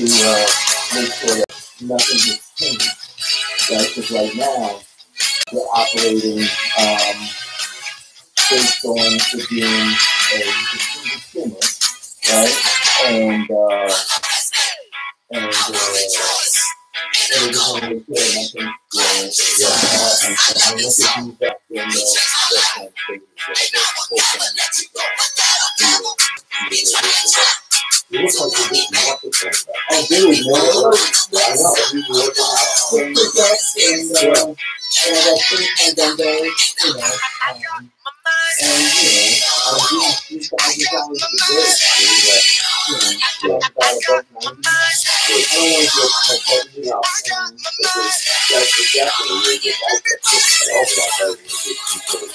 to make sure that nothing has changed, right? Because right now we're operating based on it being a consumer, right? And they just want to make sure nothing will I look at these back in the you look like you're getting market from that. Oh, dude, man. I know. You look at and I got 3 times on day, you know. And, you know, I was doing $3,000 a day. You know, about $1.90. I don't want to get my budget out. Because that's exactly where you get out there. And also, I thought it was a good people.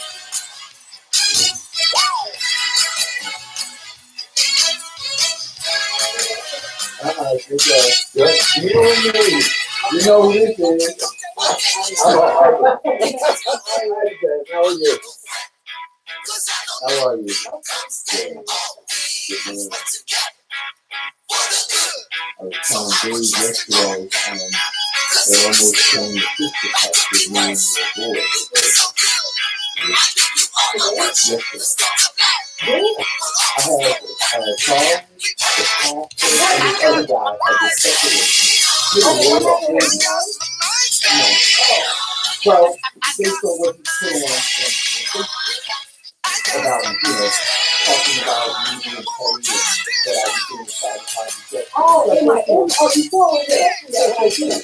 Good. You know what you need. You know who this is. How are you? How are you? Good. I was telling Dave yesterday, they're almost showing the sister pack with me and the boy. I had Charles, the pastor, and this other guy had this second. Well, based on what he put on Facebook about, you know, talking about me being petty and that I was doing sabotage and get. Before we get that idea.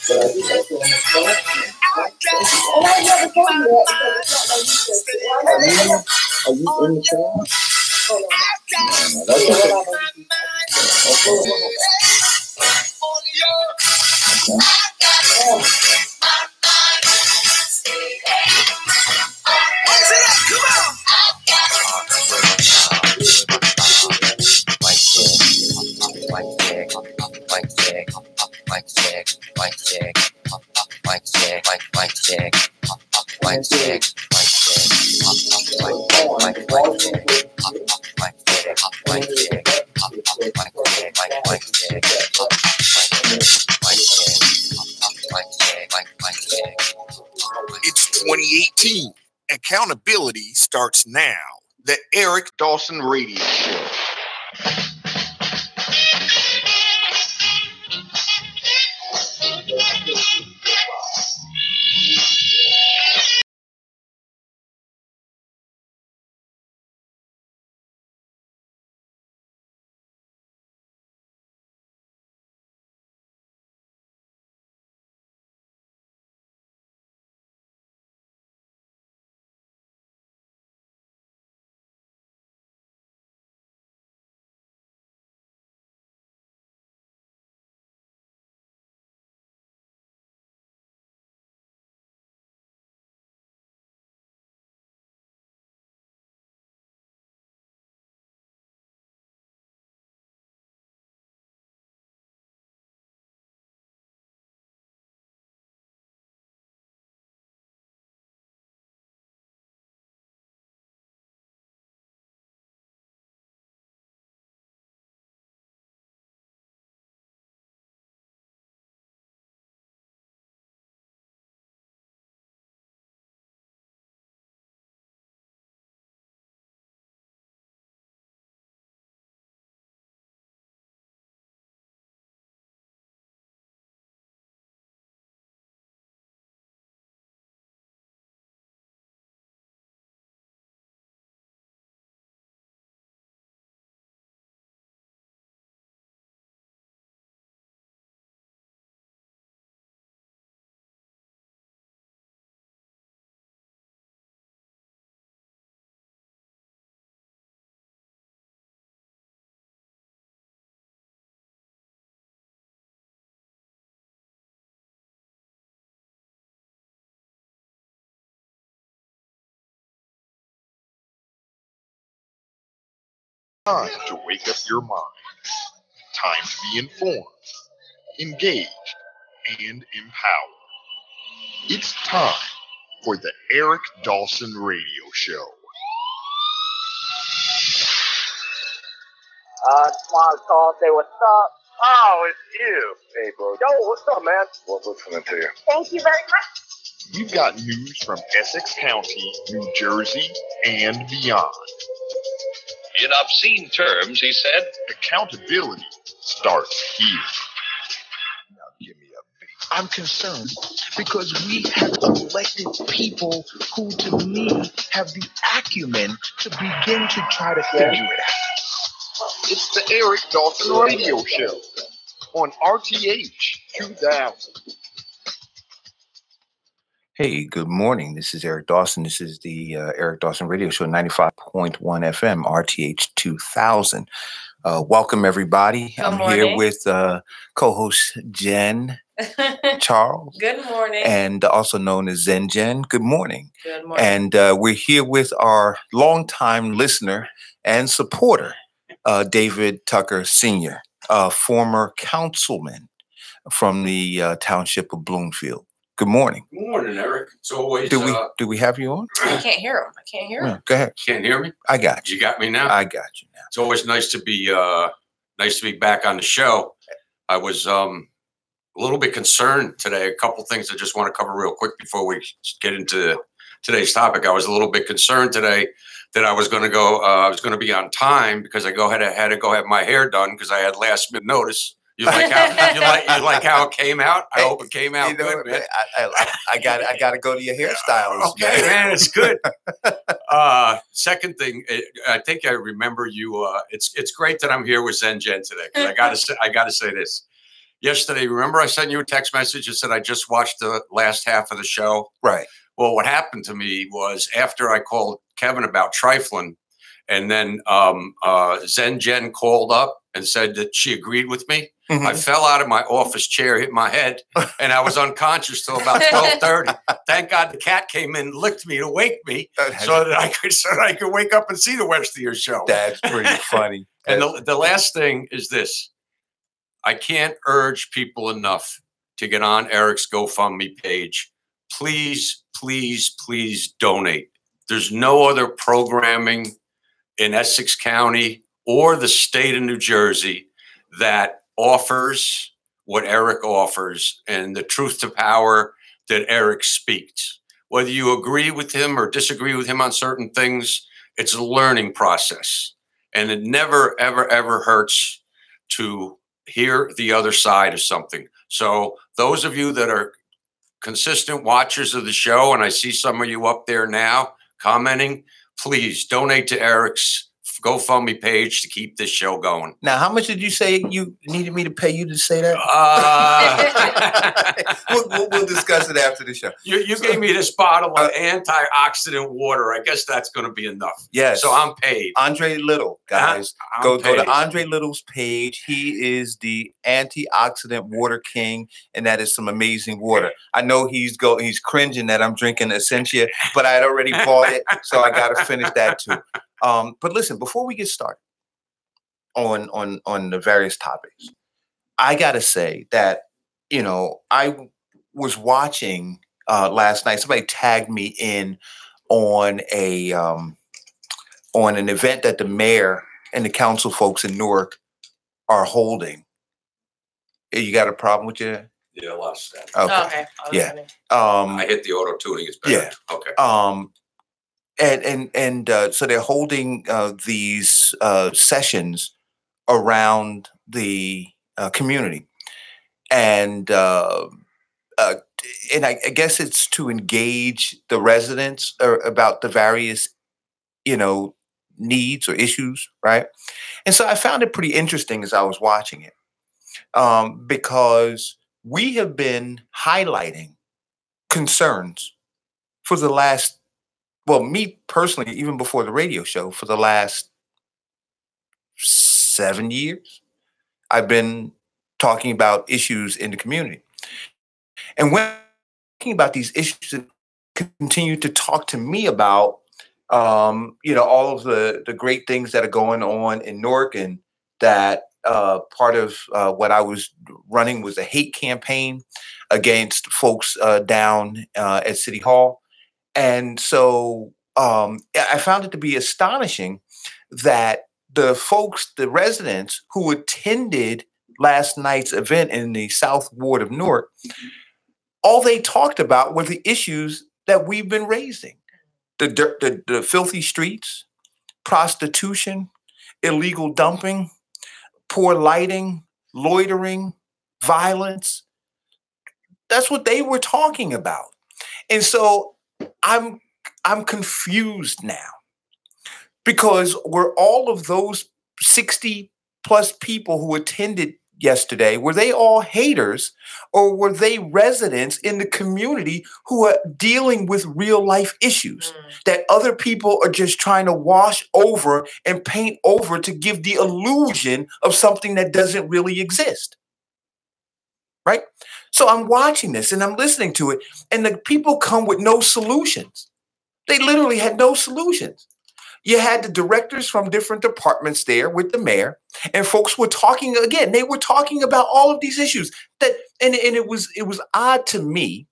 But I think that's what I'm going and I never told you that. Are you in the phone? No, that's It's 2018. Accountability starts now. The Eric Dawson Radio Show. Time to wake up your mind. Time to be informed, engaged, and empowered. It's time for the Eric Dawson Radio Show. Smart call, say what's up. Oh, it's you. Hey, bro. Yo, what's up, man? What's listening to you? Thank you very much. You've got news from Essex County, New Jersey, and beyond. In obscene terms, he said, accountability starts here. Now give me a beat. I'm concerned because we have elected people who, to me, have the acumen to begin to try to figure it out. It's the Eric Dawson Radio Show on RTH 2000. Hey, good morning. This is Eric Dawson. This is the Eric Dawson Radio Show, 95.1 FM, RTH 2000. Welcome, everybody. Good I'm morning. here with co-host Jen Charles. Good morning. And also known as Zen Jen. Good morning. Good morning. And we're here with our longtime listener and supporter, David Tucker Sr., former councilman from the township of Bloomfield. Good morning. Good morning, Eric. It's always. Do we have you on? I can't hear him. I can't hear him. Yeah, go ahead. Can't hear me? I got you. You got me now? I got you now. It's always nice to be back on the show. I was a little bit concerned today. A couple things I just want to cover real quick before we get into today's topic. I was a little bit concerned today that I was going to go. I was going to be on time because I had to go have my hair done because I had last minute notice. You like how it came out? I hope it came out good, man. I got to go to your hairstylist. Okay, man, it's good. Second thing, I think I remember you. It's great that I'm here with Zen Jen today. 'Cause I gotta say this. Yesterday, remember I sent you a text message that said I just watched the last half of the show. Right. Well, what happened to me was after I called Kevin about trifling, and then Zen Jen called up and said that she agreed with me. Mm-hmm. I fell out of my office chair, hit my head, and I was unconscious till about 12:30. Thank God the cat came in, licked me to wake me, so that I could wake up and see the rest of your show. That's pretty funny. And the last thing is this: I can't urge people enough to get on Eric's GoFundMe page. Please, please, please donate. There's no other programming in Essex County or the state of New Jersey that offers what Eric offers and the truth to power that Eric speaks. Whether you agree with him or disagree with him on certain things, it's a learning process. And it never, ever, ever hurts to hear the other side of something. So those of you that are consistent watchers of the show, and I see some of you up there now commenting, please donate to Eric's GoFundMe page to keep this show going. Now, how much did you say you needed me to pay you to say that? We'll discuss it after the show. You gave me this bottle of antioxidant water. I guess that's going to be enough. Yes. So I'm paid. Andre Little, guys. Go to Andre Little's page. He is the antioxidant water king, and that is some amazing water. I know he's cringing that I'm drinking Essentia, but I had already bought it, so I got to finish that too. But listen, before we get started on the various topics, I got to say that, I was watching last night. Somebody tagged me in on an event that the mayor and the council folks in Newark are holding. You got a problem with your? Yeah, I lost that. Okay. Yeah. I hit the auto tuning. It's better. Yeah. Okay. And so they're holding these sessions around the community, and I guess it's to engage the residents about the various, needs or issues, right? And so I found it pretty interesting as I was watching it, because we have been highlighting concerns for the last. Well, me personally, even before the radio show, for the last 7 years, I've been talking about issues in the community. And when talking about these issues, that continue to talk to me about, all of the great things that are going on in Newark, and that part of what I was running was a hate campaign against folks down at City Hall. And so I found it to be astonishing that the folks, the residents who attended last night's event in the South Ward of Newark, all they talked about were the issues that we've been raising. The filthy streets, prostitution, illegal dumping, poor lighting, loitering, violence. That's what they were talking about. And so I'm confused now because were all of those 60 plus people who attended yesterday, were they all haters or were they residents in the community who are dealing with real life issues that other people are just trying to wash over and paint over to give the illusion of something that doesn't really exist? Right? So I'm watching this and I'm listening to it, and the people come with no solutions. They literally had no solutions. You had the directors from different departments there with the mayor, and folks were talking again. They were talking about all of these issues that, and it was odd to me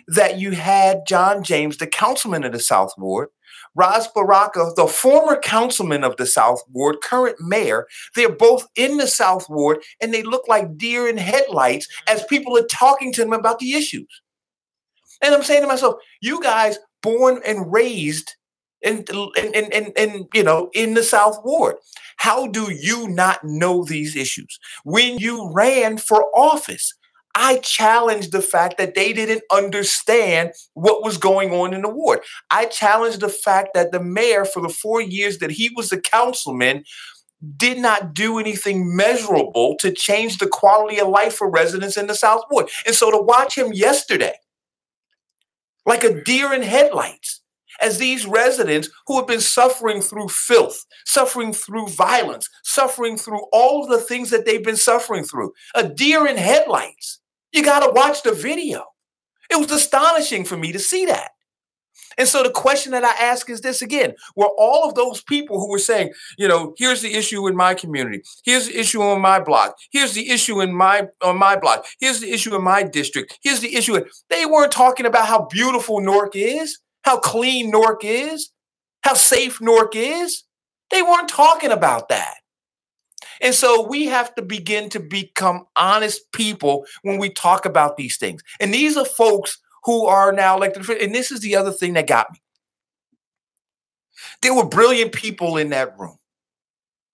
that you had John James, the councilman of the South Ward, Raz Baraka, the former councilman of the South Ward, current mayor. They're both in the South Ward, and they look like deer in headlights as people are talking to them about the issues. And I'm saying to myself, you guys born and raised in the South Ward, how do you not know these issues? When you ran for office, I challenged the fact that they didn't understand what was going on in the ward. I challenged the fact that the mayor, for the 4 years that he was a councilman, did not do anything measurable to change the quality of life for residents in the South Ward. And so to watch him yesterday, like a deer in headlights, as these residents who have been suffering through filth, suffering through violence, suffering through all of the things that they've been suffering through, a deer in headlights. You got to watch the video. It was astonishing for me to see that. And so the question that I ask is this again: were all of those people who were saying, here's the issue in my community, here's the issue on my block, here's the issue on my block, here's the issue in my district, here's the issue, they weren't talking about how beautiful Newark is, how clean Newark is, how safe Newark is. They weren't talking about that. And so we have to begin to become honest people when we talk about these things. And these are folks who are now elected. And this is the other thing that got me. There were brilliant people in that room.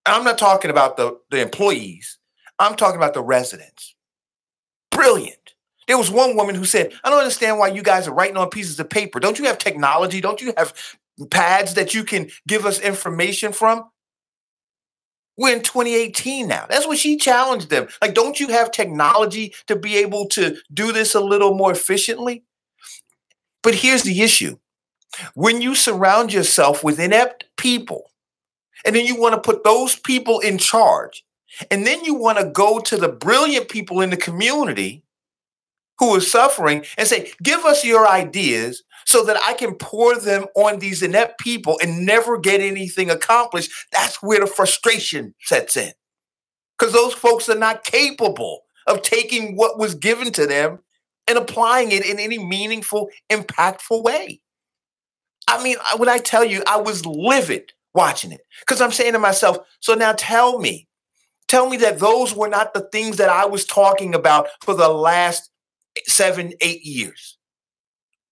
I'm not talking about the employees. I'm talking about the residents. Brilliant. There was one woman who said, I don't understand why you guys are writing on pieces of paper. Don't you have technology? Don't you have pads that you can give us information from? We're in 2018 now. That's what she challenged them. Like, don't you have technology to be able to do this a little more efficiently? But here's the issue. When you surround yourself with inept people, and then you want to put those people in charge, and then you want to go to the brilliant people in the community who are suffering and say, give us your ideas so that I can pour them on these inept people and never get anything accomplished, that's where the frustration sets in. Because those folks are not capable of taking what was given to them and applying it in any meaningful, impactful way. I mean, when I tell you, I was livid watching it because I'm saying to myself, so now tell me that those were not the things that I was talking about for the last 7-8 years.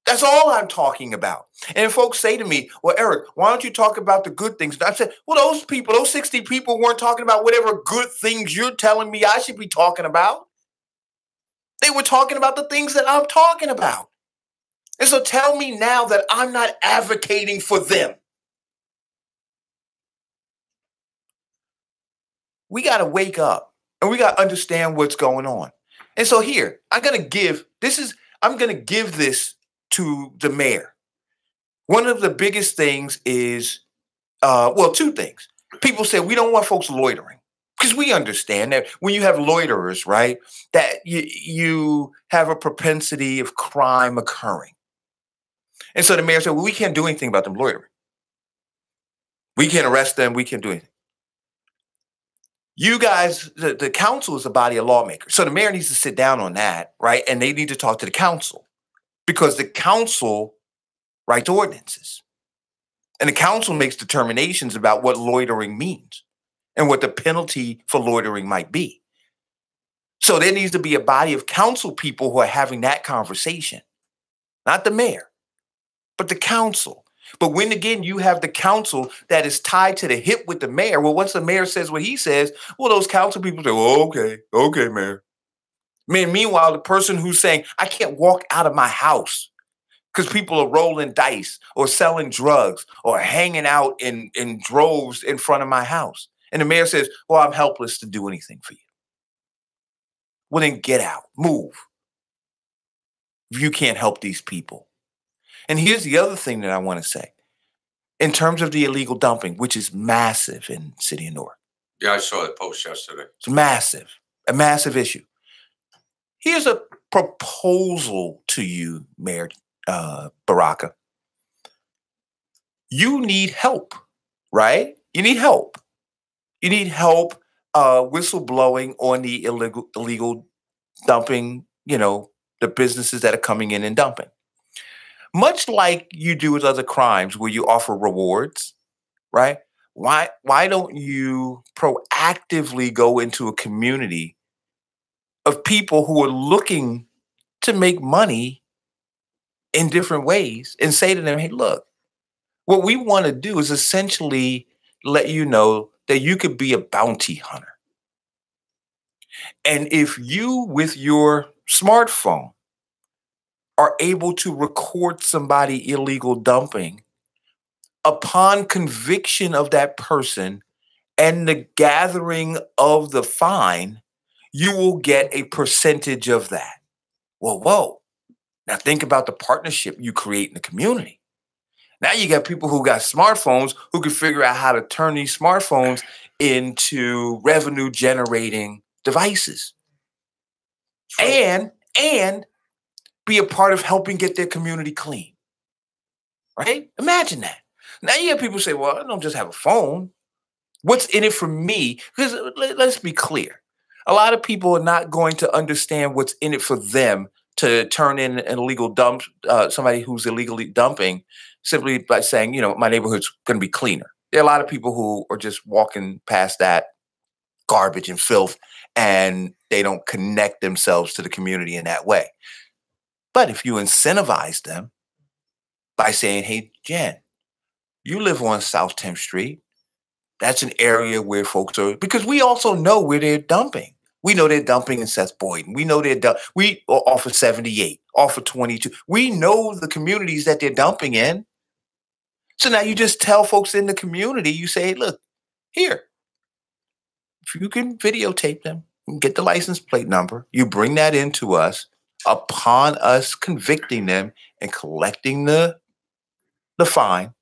That's all I'm talking about. And folks say to me, well, Eric, why don't you talk about the good things? And I said, well, those people, those 60 people weren't talking about whatever good things you're telling me I should be talking about. They were talking about the things that I'm talking about. And so tell me now that I'm not advocating for them. We got to wake up and we got to understand what's going on. And so here, I'm going to give this to the mayor. One of the biggest things is, two things. People say we don't want folks loitering because we understand that when you have loiterers, right, that you have a propensity of crime occurring. And so the mayor said, well, we can't do anything about them loitering. We can't arrest them. We can't do anything. You guys, the council is a body of lawmakers. So the mayor needs to sit down on that, right? And they need to talk to the council because the council writes ordinances. And the council makes determinations about what loitering means and what the penalty for loitering might be. So there needs to be a body of council people who are having that conversation, not the mayor, but the council. But when again, you have the council that is tied to the hip with the mayor, well, once the mayor says what he says, well, those council people say, oh, okay, mayor. Man, meanwhile, the person who's saying, I can't walk out of my house because people are rolling dice or selling drugs or hanging out in droves in front of my house. And the mayor says, well, I'm helpless to do anything for you. Well, then get out, move. If you can't help these people. And here's the other thing that I want to say. In terms of the illegal dumping, which is massive in the city of Newark. Yeah, I saw that post yesterday. It's massive, a massive issue. Here's a proposal to you, Mayor Baraka. You need help, right? You need help. You need help whistleblowing on the illegal dumping, the businesses that are coming in and dumping. Much like you do with other crimes where you offer rewards, right? Why don't you proactively go into a community of people who are looking to make money in different ways and say to them, hey, look, what we want to do is essentially let you know that you could be a bounty hunter. And if you, with your smartphone, are able to record somebody illegal dumping, upon conviction of that person and the gathering of the fine, you will get a percentage of that. Well, whoa. Now think about the partnership you create in the community. Now you got people who got smartphones who can figure out how to turn these smartphones into revenue generating devices. And be a part of helping get their community clean. Right? Imagine that. Now you have people say, well, I don't just have a phone. What's in it for me? Because let's be clear. A lot of people are not going to understand what's in it for them to turn in an illegal dump, somebody who's illegally dumping, simply by saying, my neighborhood's going to be cleaner. There are a lot of people who are just walking past that garbage and filth, and they don't connect themselves to the community in that way. But if you incentivize them by saying, hey, Jen, you live on South 10th Street. That's an area where folks are, because we also know where they're dumping. We know they're dumping in Seth Boyden. We know we are off of 78, off of 22. We know the communities that they're dumping in. So now you just tell folks in the community, you say, hey, look, here, if you can videotape them, get the license plate number, you bring that into us. Upon us convicting them and collecting the fine,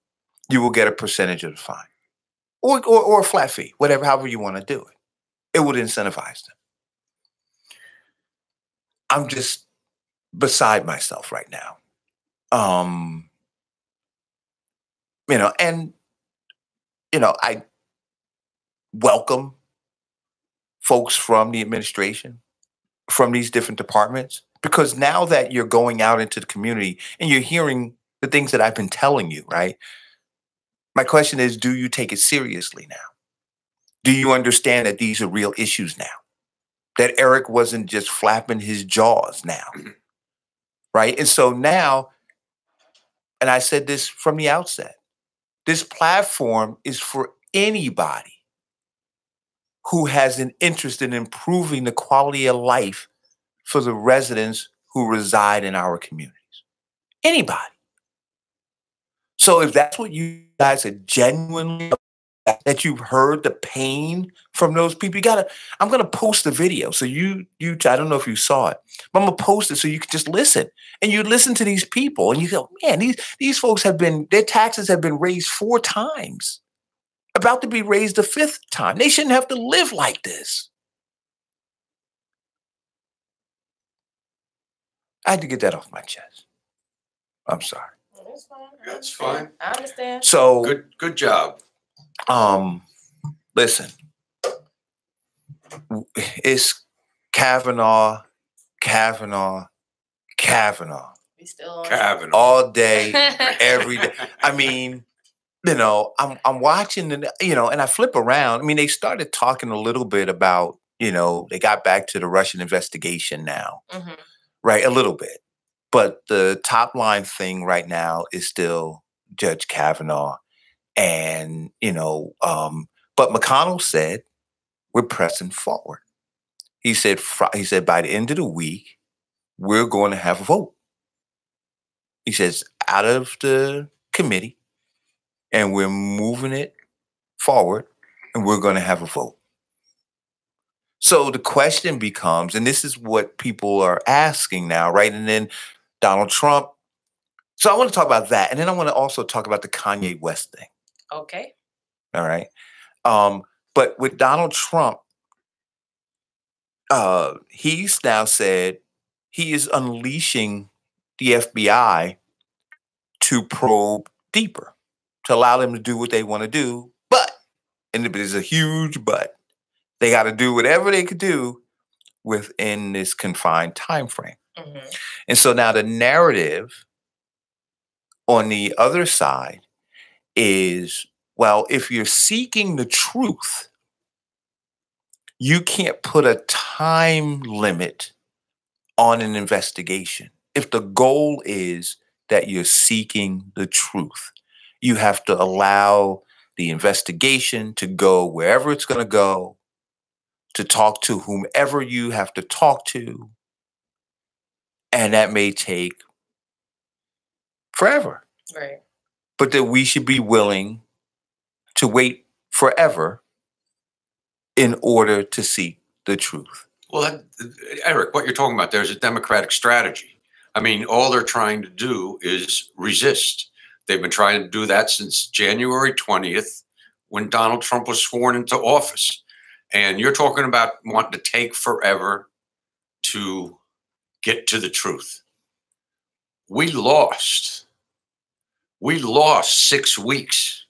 you will get a percentage of the fine or a flat fee, however you want to do it. It would incentivize them. I'm just beside myself right now. I welcome folks from the administration, from these different departments, because now that you're going out into the community and you're hearing the things that I've been telling you, right? My question is, do you take it seriously now? Do you understand that these are real issues now? That Eric wasn't just flapping his jaws now, right? And so now, and I said this from the outset, this platform is for anybody who has an interest in improving the quality of life for the residents who reside in our communities. Anybody. So if that's what you guys are genuinely, that you've heard the pain from those people, I'm going to post the video. So you, I don't know if you saw it, but I'm going to post it so you can just listen. And you listen to these people and you go, man, these folks their taxes have been raised 4 times, about to be raised a 5th time. They shouldn't have to live like this. I had to get that off my chest. I'm sorry. That's fine. That's fine. I understand. So Good job. Listen, it's Kavanaugh. You He's still on Kavanaugh. all day, every day. I mean, I'm watching, and I flip around. I mean, they started talking a little bit about, they got back to the Russian investigation now, right? A little bit. But the top line thing right now is still Judge Kavanaugh. And, but McConnell said, we're pressing forward. He said by the end of the week, we're going to have a vote. He says out of the committee, and we're moving it forward, and we're going to have a vote. So the question becomes, and this is what people are asking now, right? And then Donald Trump. So I want to talk about that. And then I want to also talk about the Kanye West thing. Okay. All right. But with Donald Trump, he's now said he is unleashing the FBI to probe deeper, to allow them to do what they want to do. But, and there's a huge but, they got to do whatever they could do within this confined time frame. And so now the narrative on the other side is, well, if you're seeking the truth, you can't put a time limit on an investigation. If the goal is that you're seeking the truth, you have to allow the investigation to go wherever it's going to go, to talk to whomever you have to talk to. And that may take forever. Right. But that we should be willing to wait forever in order to seek the truth. Well, Eric, what you're talking about there is a Democratic strategy. I mean, all they're trying to do is resist. They've been trying to do that since January 20th, when Donald Trump was sworn into office. And you're talking about wanting to take forever to get to the truth. We lost 6 weeks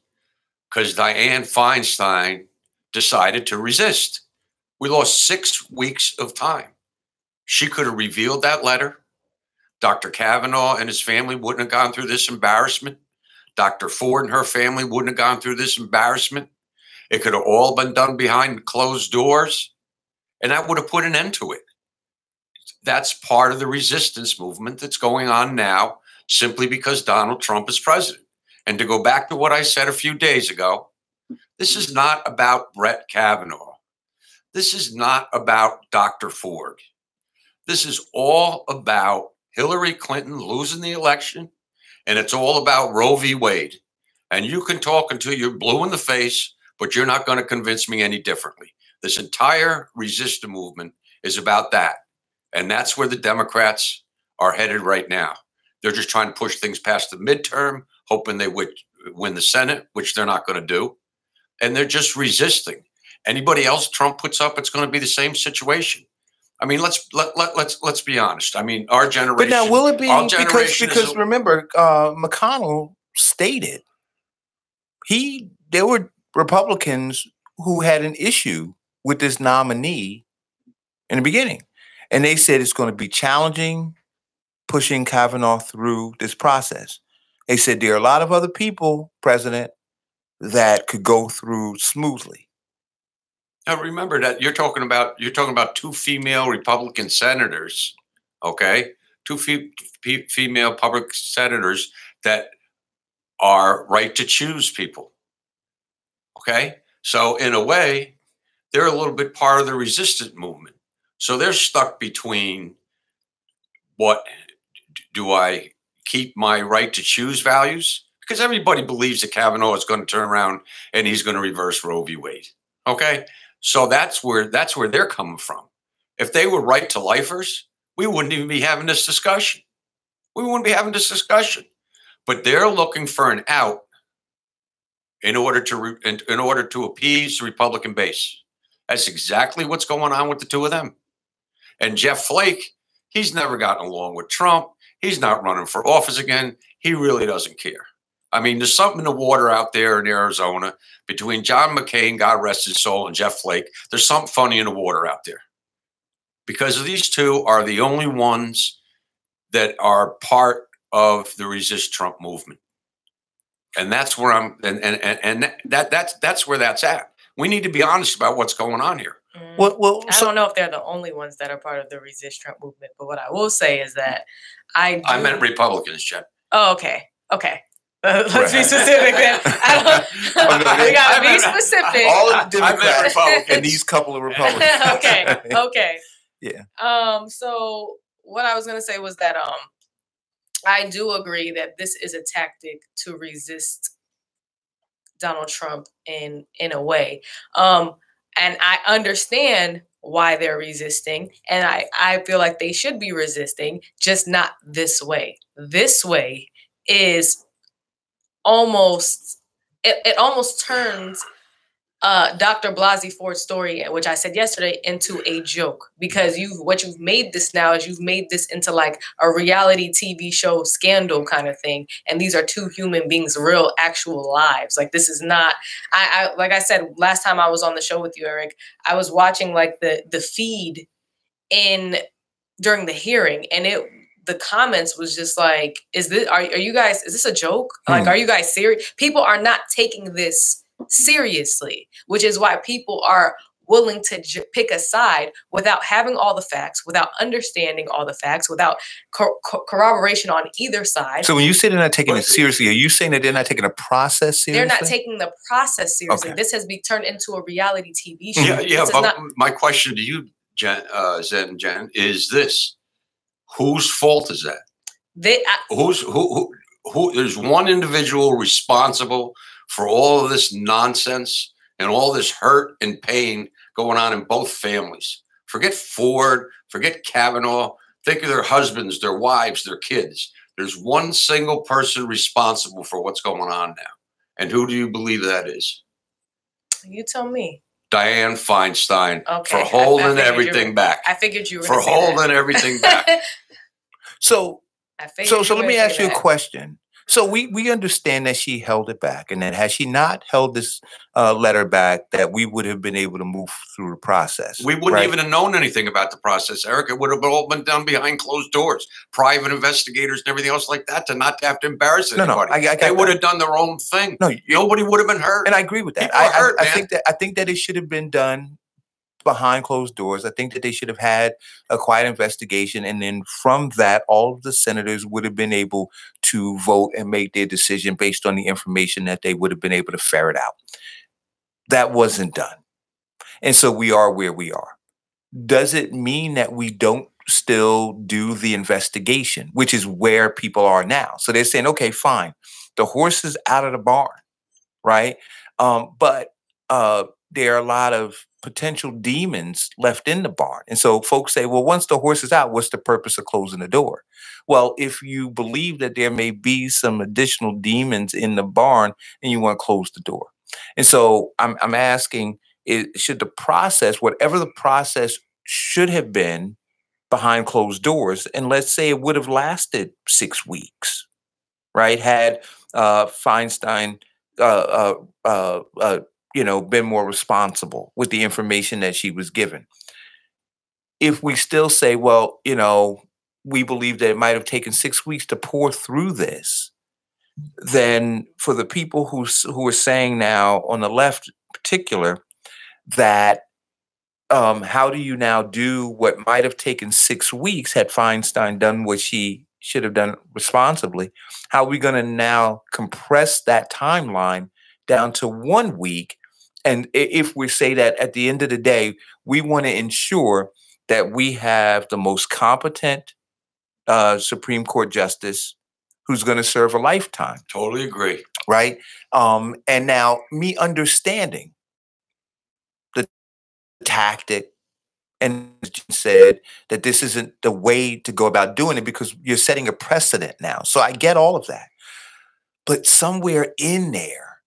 because Dianne Feinstein decided to resist. We lost 6 weeks of time. She could have revealed that letter. Dr. Kavanaugh and his family wouldn't have gone through this embarrassment. Dr. Ford and her family wouldn't have gone through this embarrassment. It could have all been done behind closed doors, and that would have put an end to it. That's part of the resistance movement that's going on now, simply because Donald Trump is president. And to go back to what I said a few days ago, this is not about Brett Kavanaugh. This is not about Dr. Ford. This is all about Hillary Clinton losing the election, and it's all about Roe v. Wade. And you can talk until you're blue in the face, but you're not going to convince me any differently. This entire resistance movement is about that. And that's where the Democrats are headed right now. They're just trying to push things past the midterm, hoping they would win the Senate, which they're not going to do. And they're just resisting. Anybody else Trump puts up, it's going to be the same situation. I mean, let's be honest. I mean, our generation. But now, will it be because remember, McConnell stated there were Republicans who had an issue with this nominee in the beginning, and they said it's going to be challenging pushing Kavanaugh through this process. They said there are a lot of other people, President, that could go through smoothly. Now remember that you're talking about two female Republican senators, okay? Two female public senators that are right to choose people, okay? So in a way, they're a little bit part of the resistance movement. So they're stuck between, what do I keep my right to choose values? Because everybody believes that Kavanaugh is going to turn around and he's going to reverse Roe v. Wade, okay? So that's where they're coming from. If they were right to lifers, we wouldn't even be having this discussion. But they're looking for an out in order to appease the Republican base. That's exactly what's going on with the two of them. And Jeff Flake, he's never gotten along with Trump. He's not running for office again. He really doesn't care. I mean, there's something in the water out there in Arizona between John McCain, God rest his soul, and Jeff Flake. There's something funny in the water out there because these two are the only ones that are part of the Resist Trump movement. And that's where that's where that's at. We need to be honest about what's going on here. Well, I don't know if they're the only ones that are part of the Resist Trump movement, but what I will say is that I meant Republicans, Jen. Oh, okay. Let's be specific then. We gotta be specific. All of the Democrats and these couple of Republicans. Okay. Yeah. So what I was gonna say was that I do agree that this is a tactic to resist Donald Trump in a way. And I understand why they're resisting. And I feel like they should be resisting, just not this way. This way is almost, it almost turns Dr. Blasey Ford's story, which I said yesterday, into a joke, because what you've made this now is you've made this into like a reality TV show scandal kind of thing. And these are two human beings, real actual lives. Like, this is not, I like I said, last time I was on the show with you, Eric, I was watching like the feed during the hearing, and the comments was just like, is this a joke? Like, are you guys serious? People are not taking this seriously, which is why people are willing to pick a side without having all the facts, without understanding all the facts, without corroboration on either side. So when you say they're not taking it seriously, are you saying that they're not taking the process seriously? They're not taking the process seriously. Okay. This has been turned into a reality TV show. Yeah. But my question to you, Jen, is this: whose fault is that? Who? There's one individual responsible for all of this nonsense and all this hurt and pain going on in both families. Forget Ford, forget Kavanaugh. Think of their husbands, their wives, their kids. There's one single person responsible for what's going on now. And who do you believe that is? You tell me. Dianne Feinstein, for holding everything back. I figured you were for holding everything back. So let me ask you a question. So we understand that she held it back, and that had she not held this letter back, that we would have been able to move through the process. We wouldn't even have known anything about the process, Eric. It would have all been done behind closed doors, private investigators and everything else like that, to not have to embarrass anybody. They would have done their own thing. Nobody would have been hurt. And I agree with that. I think that it should have been done behind closed doors. I think that they should have had a quiet investigation, and then from that, all of the senators would have been able to vote and make their decision based on the information that they would have been able to ferret out. That wasn't done. And so we are where we are. Does it mean that we don't still do the investigation, which is where people are now? So they're saying, okay, fine, the horse is out of the barn, right? But there are a lot of potential demons left in the barn. And so folks say, well, once the horse is out, what's the purpose of closing the door? Well, if you believe that there may be some additional demons in the barn, then you want to close the door. And so I'm asking, should the process, whatever the process should have been behind closed doors, and let's say it would have lasted 6 weeks, right? Had Feinstein been more responsible with the information that she was given. If we still say, well, we believe that it might have taken 6 weeks to pour through this, then for the people who are saying now on the left in particular that how do you now do what might have taken 6 weeks had Feinstein done what she should have done responsibly? How are we going to now compress that timeline down to 1 week? And if we say that at the end of the day, we want to ensure that we have the most competent Supreme Court justice who's going to serve a lifetime. Totally agree. Right? And now me understanding the tactic, and said that this isn't the way to go about doing it because you're setting a precedent now. So I get all of that. But somewhere in there,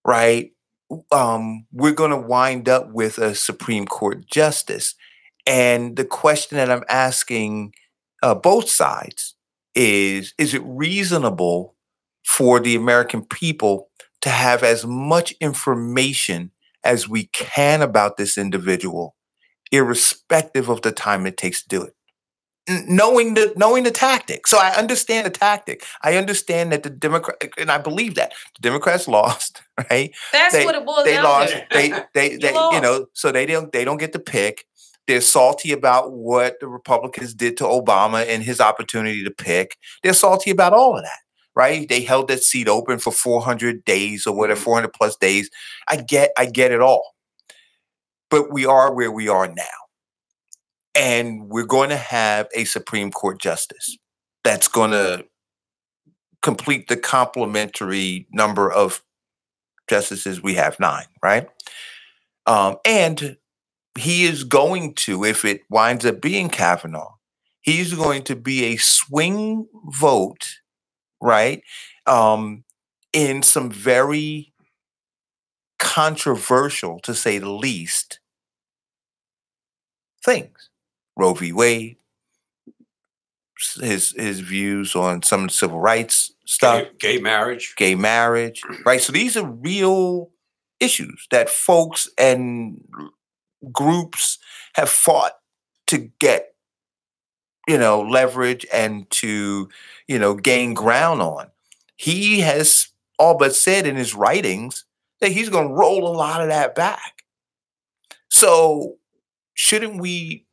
right, we're going to wind up with a Supreme Court justice. And the question that I'm asking both sides is it reasonable for the American people to have as much information as we can about this individual, irrespective of the time it takes to do it? knowing the tactic. So I understand the tactic. I understand that the Democrat, and I believe that the Democrats lost, right? That's what it boils They down lost. to. They you know, so they don't get to pick. They're salty about what the Republicans did to Obama and his opportunity to pick. They're salty about all of that, right? They held that seat open for 400 days or whatever, 400 plus days. I get it all. But we are where we are now. And we're going to have a Supreme Court justice that's going to complete the complementary number of justices we have, 9, right? And he is going to, if it winds up being Kavanaugh, he's going to be a swing vote, right? In some very controversial, to say the least, things. Roe v. Wade, his views on some of the civil rights stuff, gay marriage, right? So these are real issues that folks and groups have fought to get, leverage and to, gain ground on. He has all but said in his writings that he's going to roll a lot of that back. So shouldn't we,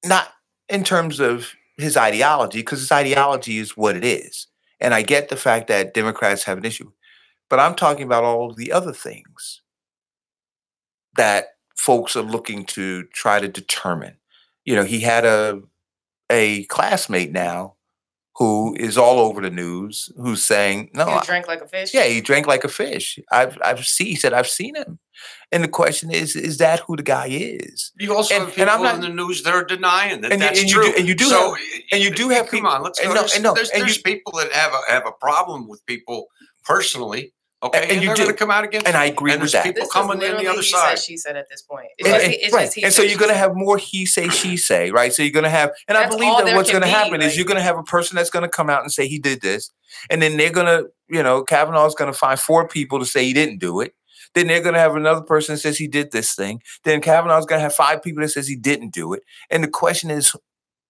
not in terms of his ideology, because his ideology is what it is. And I get the fact that Democrats have an issue, but I'm talking about all of the other things that folks are looking to try to determine. He had a classmate now who is all over the news, who's saying, "No, he drank like a fish." Yeah, he drank like a fish. He said, I've seen him. And the question is that who the guy is? You also have people in the news that are denying that that's true. You do have people. Come on, let's go. There's people that have a problem with people personally. Okay, and they're going to come out against. And I agree with that. People coming in the other side. She said at this point. And so you're going to have more he say, she say, right? So you're going to have, and I believe that what's going to happen is you're going to have a person that's going to come out and say he did this, and then they're going to, Kavanaugh's going to find 4 people to say he didn't do it. Then they're going to have another person that says he did this thing. Then Kavanaugh's going to have 5 people that says he didn't do it. And the question is,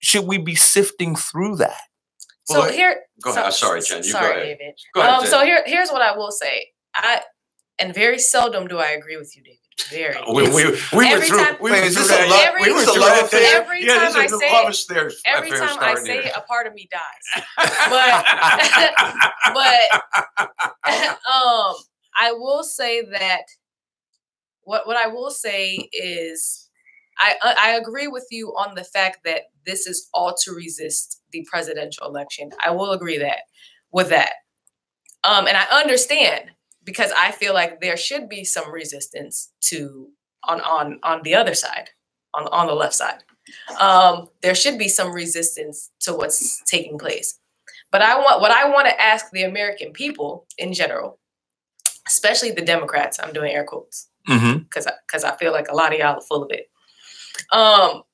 should we be sifting through that? So here, go ahead. Sorry, Jen. Sorry, David. Go ahead, so here's what I will say. And very seldom do I agree with you, David. Very. We were through. Every time I say a part of me dies, but I will say that what I will say is I agree with you on the fact that this is all to resist the presidential election. I will agree with that. And I understand, because I feel like there should be some resistance to on the other side, on the left side. There should be some resistance to what's taking place. But what I want to ask the American people in general, especially the Democrats, I'm doing air quotes, because I feel like a lot of y'all are full of it. To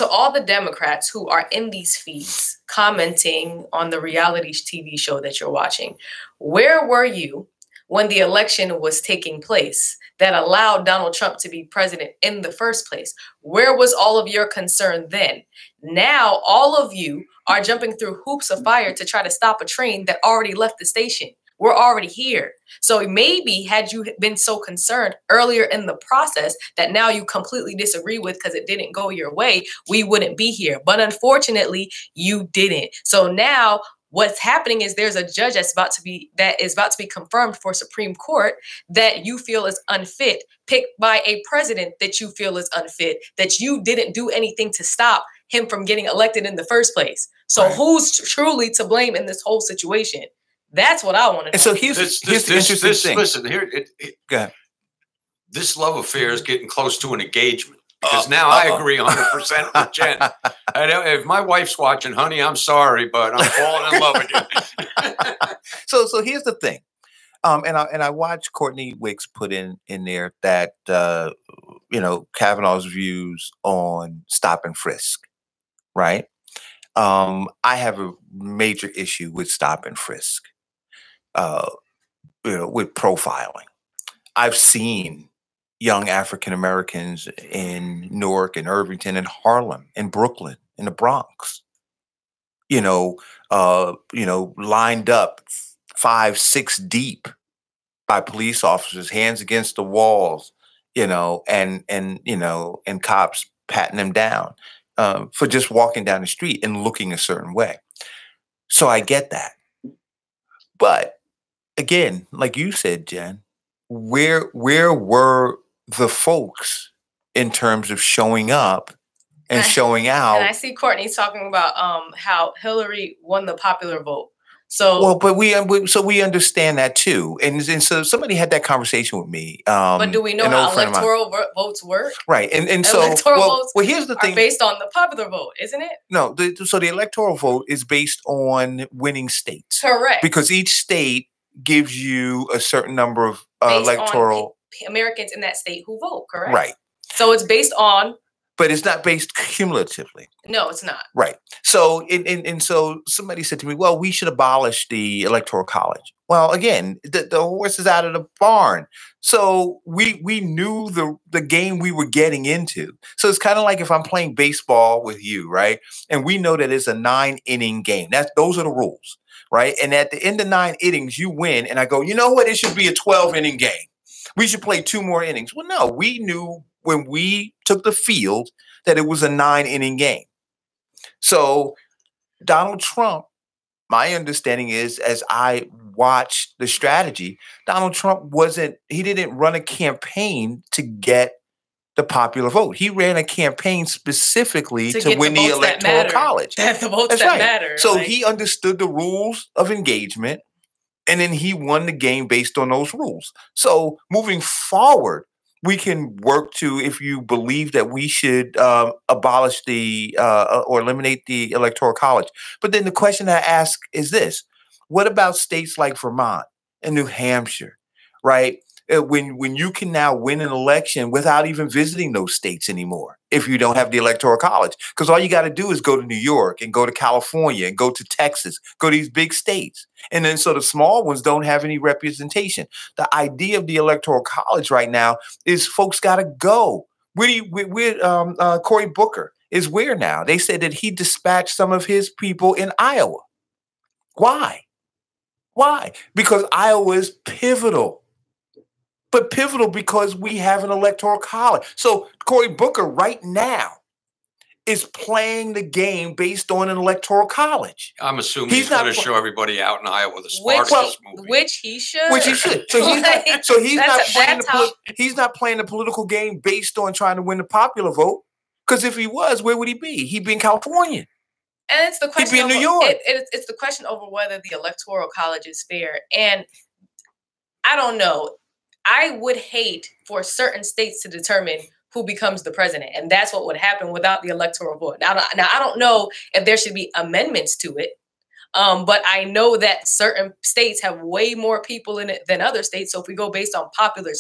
all the Democrats who are in these feeds commenting on the reality TV show that you're watching, where were you when the election was taking place that allowed Donald Trump to be president in the first place? Where was all of your concern then? Now, all of you are jumping through hoops of fire to try to stop a train that already left the station. We're already here. So maybe had you been so concerned earlier in the process that now you completely disagree with because it didn't go your way, we wouldn't be here. But unfortunately, you didn't. So now what's happening is there's a judge that is about to be confirmed for Supreme Court that you feel is unfit, picked by a president that you feel is unfit, that you didn't do anything to stop him from getting elected in the first place. So who's truly to blame in this whole situation? That's what I want to know. And so here's the interesting thing. Listen, go ahead. This love affair is getting close to an engagement. Because now I agree 100% with Jen. If my wife's watching, honey, I'm sorry, but I'm falling in love with you. So here's the thing. And I watched Courtney Wicks put in there that Kavanaugh's views on stop and frisk, right? I have a major issue with stop and frisk, with profiling. I've seen young African Americans in Newark and Irvington and Harlem and Brooklyn in the Bronx, lined up 5, 6 deep by police officers, hands against the walls, and cops patting them down for just walking down the street and looking a certain way. So I get that. But again, like you said, Jen, where were the folks in terms of showing up and showing out? And I see Courtney talking about how Hillary won the popular vote. So well, but we understand that too, and so somebody had that conversation with me. But do we know how electoral votes work? Right, and so electoral votes here's the thing: based on the popular vote, isn't it? No, so the electoral vote is based on winning states, correct? Because each state gives you a certain number of electoral Americans in that state who vote, correct? Right. So it's based on. But it's not based cumulatively. No, it's not. Right. So, and so somebody said to me, well, we should abolish the Electoral College. Well, again, the horse is out of the barn. So we knew the game we were getting into. So it's kind of like if I'm playing baseball with you, right? And we know that it's a 9-inning game. Those are the rules, right? And at the end of 9 innings, you win. And I go, you know what? It should be a 12-inning game. We should play 2 more innings. Well, no, we knew when we took the field that it was a 9-inning game. So Donald Trump, my understanding is, as I watched the strategy, Donald Trump didn't run a campaign to get the popular vote. He ran a campaign specifically to win the Electoral College. That's the votes that matter. So he understood the rules of engagement, and then he won the game based on those rules. So moving forward, we can work to, if you believe that we should abolish or eliminate the Electoral College. But then the question I ask is this: what about states like Vermont and New Hampshire, right? When you can now win an election without even visiting those states anymore, if you don't have the Electoral College, because all you got to do is go to New York and go to California and go to Texas, go to these big states. And then so the small ones don't have any representation. The idea of the Electoral College right now is folks got to go. Cory Booker is where now? They said that he dispatched some of his people in Iowa. Why? Because Iowa is pivotal. But pivotal because we have an Electoral College. So Cory Booker right now is playing the game based on an Electoral College. I'm assuming he's going to show everybody out in Iowa the Spartacus movie. Which he should. So he's not playing the political game based on trying to win the popular vote. Because if he was, where would he be? He'd be in California. And it's the question. He'd be in New York. It's the question over whether the Electoral College is fair. And I don't know. I would hate for certain states to determine who becomes the president. And that's what would happen without the electoral vote. Now, I don't know if there should be amendments to it, but I know that certain states have way more people in it than other states. So if we go based on popular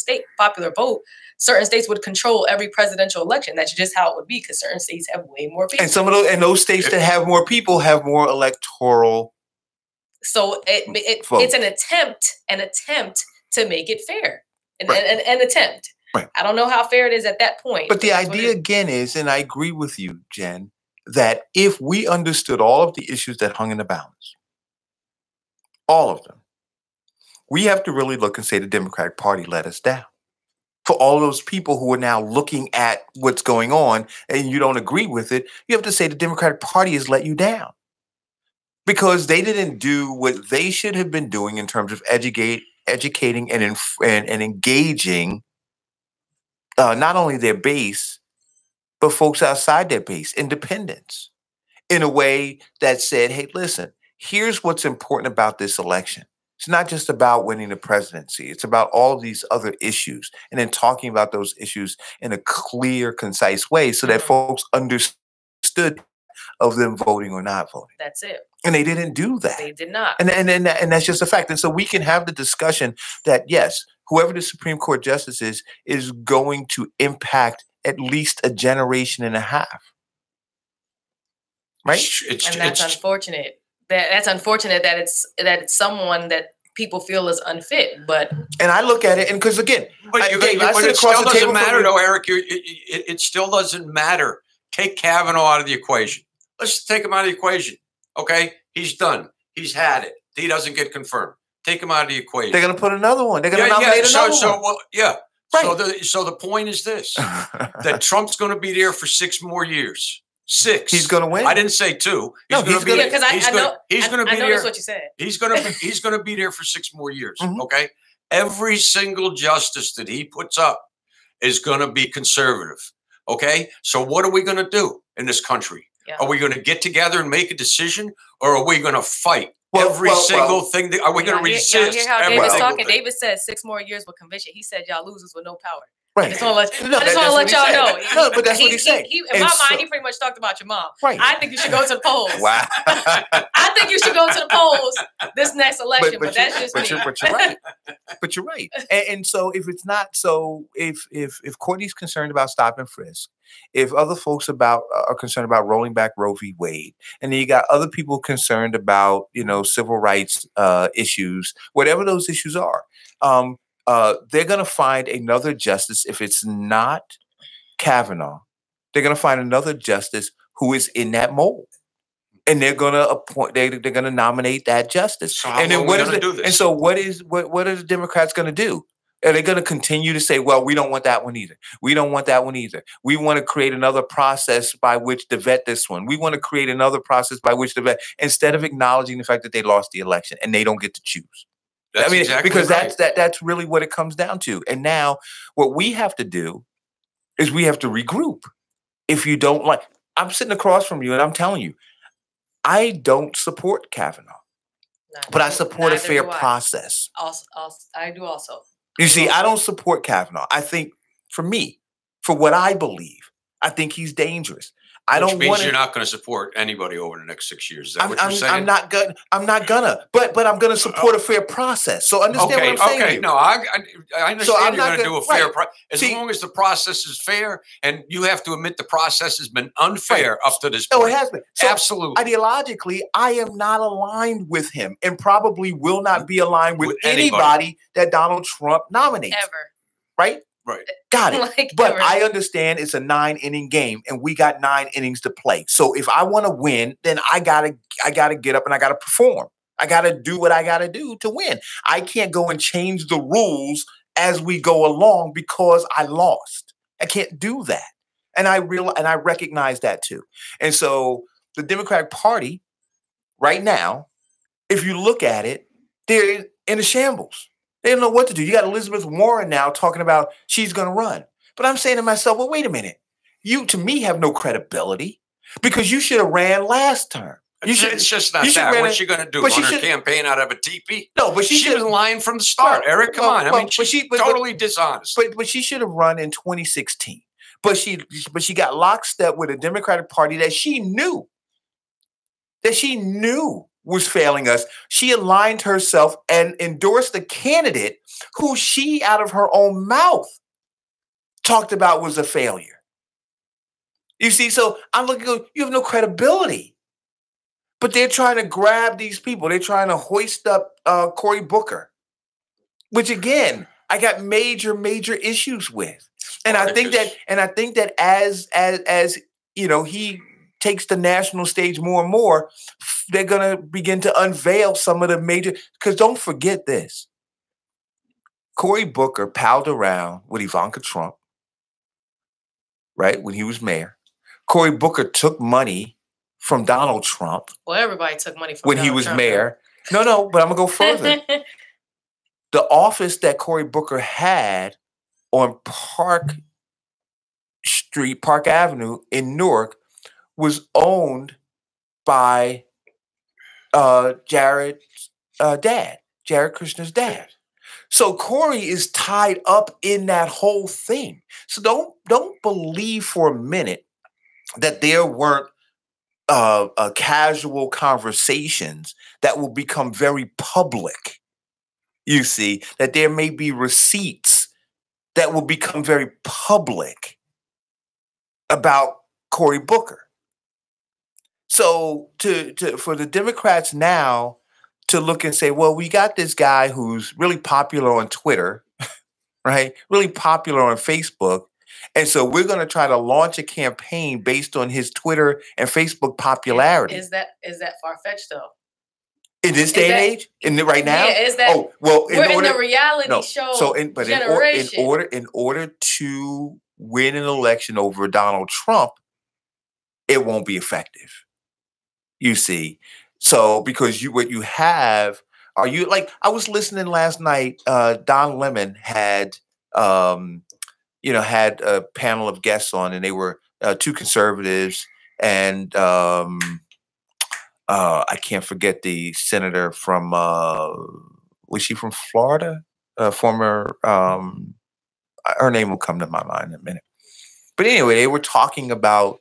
vote, certain states would control every presidential election. That's just how it would be, because certain states have way more people. And those states that have more people have more electoral. So it's an attempt to make it fair. An attempt. Right. I don't know how fair it is at that point. But the idea again is, and I agree with you, Jen, that if we understood all of the issues that hung in the balance, all of them, we have to really look and say the Democratic Party let us down. For all those people who are now looking at what's going on and you don't agree with it, you have to say the Democratic Party has let you down. Because they didn't do what they should have been doing in terms of educating and engaging not only their base, but folks outside their base, independents, in a way that said, hey, listen, here's what's important about this election. It's not just about winning the presidency. It's about all of these other issues, and then talking about those issues in a clear, concise way so that folks understood of them voting or not voting. That's it. And they didn't do that. They did not. And that's just a fact. And so we can have the discussion that, yes, whoever the Supreme Court justice is going to impact at least a generation and a half. Right? And that's unfortunate. That's unfortunate that it's someone that people feel is unfit. But and I look at it, and because again, but it still doesn't matter, though, Eric. It still doesn't matter. Take Kavanaugh out of the equation. Let's take him out of the equation. Okay, he's done. He's had it. He doesn't get confirmed. Take him out of the equation. They're going to put another one. They're going to nominate another one. Well, yeah. Right. So the point is this: that Trump's going to be there for 6 more years. 6. He's going to win. I didn't say 2. He's going to be there. He's going to be there. That's what you said. He's going to be there for 6 more years. Mm-hmm. Okay. Every single justice that he puts up is going to be conservative. Okay. So what are we going to do in this country? Yeah. Are we going to get together and make a decision, or are we going to fight? Every single thing. Are we going to resist? Y'all hear how David's talking? David said 6 more years with conviction. He said y'all losers with no power. Right. I just want to let y'all know. No, but that's what he's saying. In my mind, he pretty much talked about your mom. Right. I think you should go to the polls. Wow. I think you should go to the polls this next election, but that's just me. But you're right. But you're right. And so if it's not so, if Courtney's concerned about stop and frisk, if other folks are concerned about rolling back Roe v. Wade, and then you got other people concerned about civil rights issues, whatever those issues are, they're going to find another justice. If it's not Kavanaugh, they're going to find another justice who is in that mold, and they're going to appoint. They're going to nominate that justice. So and then what is it? And so what are the Democrats going to do? Are they going to continue to say, well, we don't want that one either. We don't want that one either. We want to create another process by which to vet this one. We want to create another process by which to vet, instead of acknowledging the fact that they lost the election and they don't get to choose. That's exactly because right. that's really what it comes down to. And now what we have to do is we have to regroup. If you don't like, I'm sitting across from you and I'm telling you, I don't support Kavanaugh, but I support a fair process. I do also. You see, I don't support Kavanaugh. I think, for me, for what I believe, I think he's dangerous. Which means you're not going to support anybody over the next 6 years. Is that what you're saying? I'm not gonna. But I'm going to support a fair process. So understand what I'm saying. Okay, no, I understand So you're going to do a fair process. As See, long as the process is fair, and you have to admit the process has been unfair up to this point. No, it has been. So absolutely. Ideologically, I am not aligned with him, and probably will not be aligned with anybody that Donald Trump nominates. Ever. Right? Right. Got it. But I understand it's a 9-inning game and we got 9 innings to play. So if I want to win, then I gotta get up and I gotta perform. I gotta do what I gotta do to win. I can't go and change the rules as we go along because I lost. I can't do that. And I recognize that too. And so the Democratic Party right now, if you look at it, they're in a shambles. They don't know what to do. You got Elizabeth Warren now talking about she's going to run. But I'm saying to myself, well, wait a minute. You, to me, have no credibility because you should have ran last term. It's just not that. What's she going to do? Run her campaign out of a teepee? No, but she was lying from the start. Eric, come on. I mean, she's totally dishonest. But she should have run in 2016. But she got lockstep with a Democratic Party that she knew was failing us. She aligned herself and endorsed a candidate who she, out of her own mouth, talked about was a failure. You see, so I'm looking, you have no credibility. But they're trying to grab these people. They're trying to hoist up Cory Booker, which again, I got major issues with. And I think that as he takes the national stage more and more, they're going to begin to unveil some of the major, because don't forget this. Cory Booker palled around with Ivanka Trump, right, when he was mayor. Cory Booker took money from Donald Trump. Well, everybody took money from when Donald he was Trump. Mayor. No, but I'm going to go further. The office that Cory Booker had on Park Avenue in Newark was owned by Jared Kushner's dad. So Cory is tied up in that whole thing. So don't believe for a minute that there weren't casual conversations that will become very public. You see, that there may be receipts that will become very public about Cory Booker. So for the Democrats now to look and say, well, we got this guy who's really popular on Twitter, right? Really popular on Facebook. And so we're going to try to launch a campaign based on his Twitter and Facebook popularity. Is that far-fetched though? In this day and age, right now, yeah, is that? Oh well, we're in the reality show. So, generation. in order to win an election over Donald Trump, it won't be effective. You see, so because what you have are you like I was listening last night. Don Lemon had had a panel of guests on, and they were two conservatives and. I can't forget the senator from, was she from Florida? Former, her name will come to my mind in a minute. But anyway, they were talking about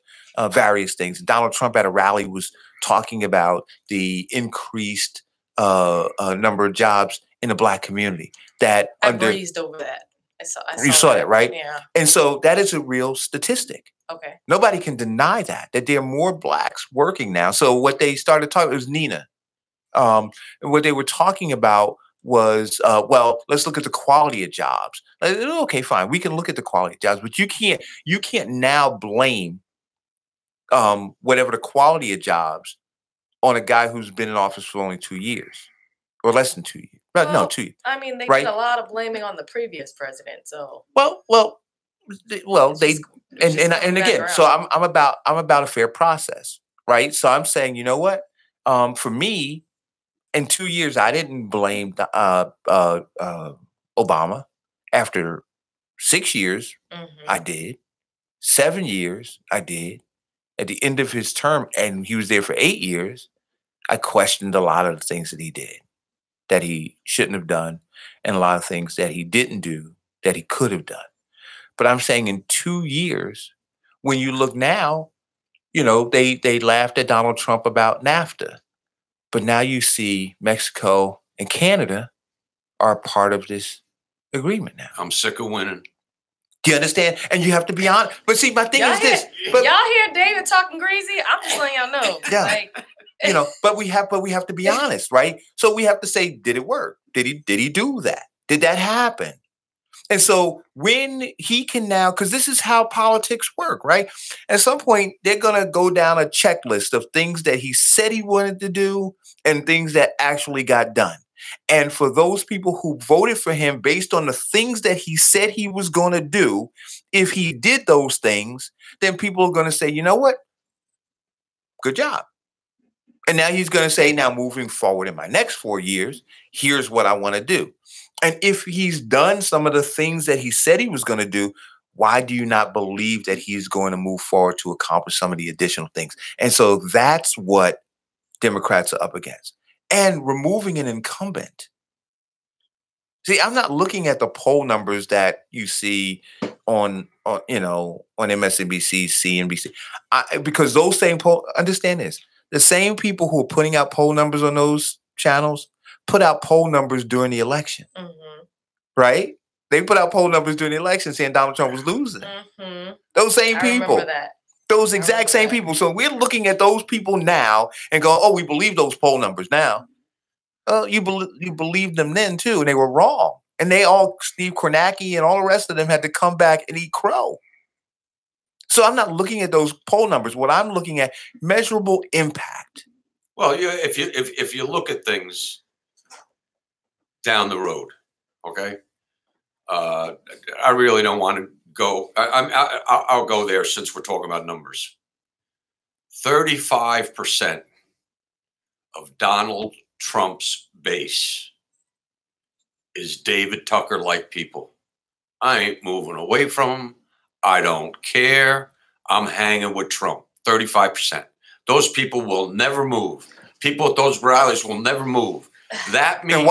various things. Donald Trump at a rally was talking about the increased number of jobs in the Black community. That I breezed over that. You saw that, right? Yeah. And so that is a real statistic. Okay. Nobody can deny that there are more Blacks working now. So what they started talking, it was Nina. And what they were talking about was, well, let's look at the quality of jobs. Okay, fine. We can look at the quality of jobs, but you can't now blame whatever the quality of jobs on a guy who's been in office for only 2 years or less than 2 years. No, 2 years. I mean, they right? did a lot of blaming on the previous president. So well, they and again, so I'm about a fair process, right? So I'm saying, you know what? For me, in 2 years, I didn't blame Obama. After 6 years, I did. 7 years, I did. At the end of his term, and he was there for 8 years, I questioned a lot of the things that he did, that he shouldn't have done, and a lot of things that he didn't do that he could have done. But I'm saying in 2 years, when you look now, they laughed at Donald Trump about NAFTA. But now you see Mexico and Canada are part of this agreement now. I'm sick of winning. Do you understand? And you have to be honest. But see, my thing is this. Y'all hear David talking greasy? I'm just letting y'all know. Yeah. But we have to be honest, right? So we have to say, did it work? Did he do that? Did that happen? And so when he can now, because this is how politics work, right? At some point, they're going to go down a checklist of things that he said he wanted to do and things that actually got done. And for those people who voted for him based on the things that he said he was going to do, if he did those things, then people are going to say, you know what? Good job. And now he's going to say, now moving forward in my next 4 years, here's what I want to do. And if he's done some of the things that he said he was going to do, why do you not believe that he's going to move forward to accomplish some of the additional things? And so that's what Democrats are up against. And removing an incumbent. See, I'm not looking at the poll numbers that you see on MSNBC, CNBC, because those same understand this, the same people who are putting out poll numbers on those channels put out poll numbers during the election, right? They put out poll numbers during the election saying Donald Trump was losing. Those same people. I remember that. Those exact same people. So we're looking at those people now and going, oh, we believe those poll numbers now. You believed them then too, and they were wrong. And they all, Steve Kornacki and all the rest of them had to come back and eat crow. So I'm not looking at those poll numbers. What I'm looking at, measurable impact. Well, if you look at things down the road, okay, I really don't want to go. I'll go there since we're talking about numbers. 35% of Donald Trump's base is David Tucker-like people. I ain't moving away from him. I don't care. I'm hanging with Trump. 35%. Those people will never move. People at those rallies will never move. That means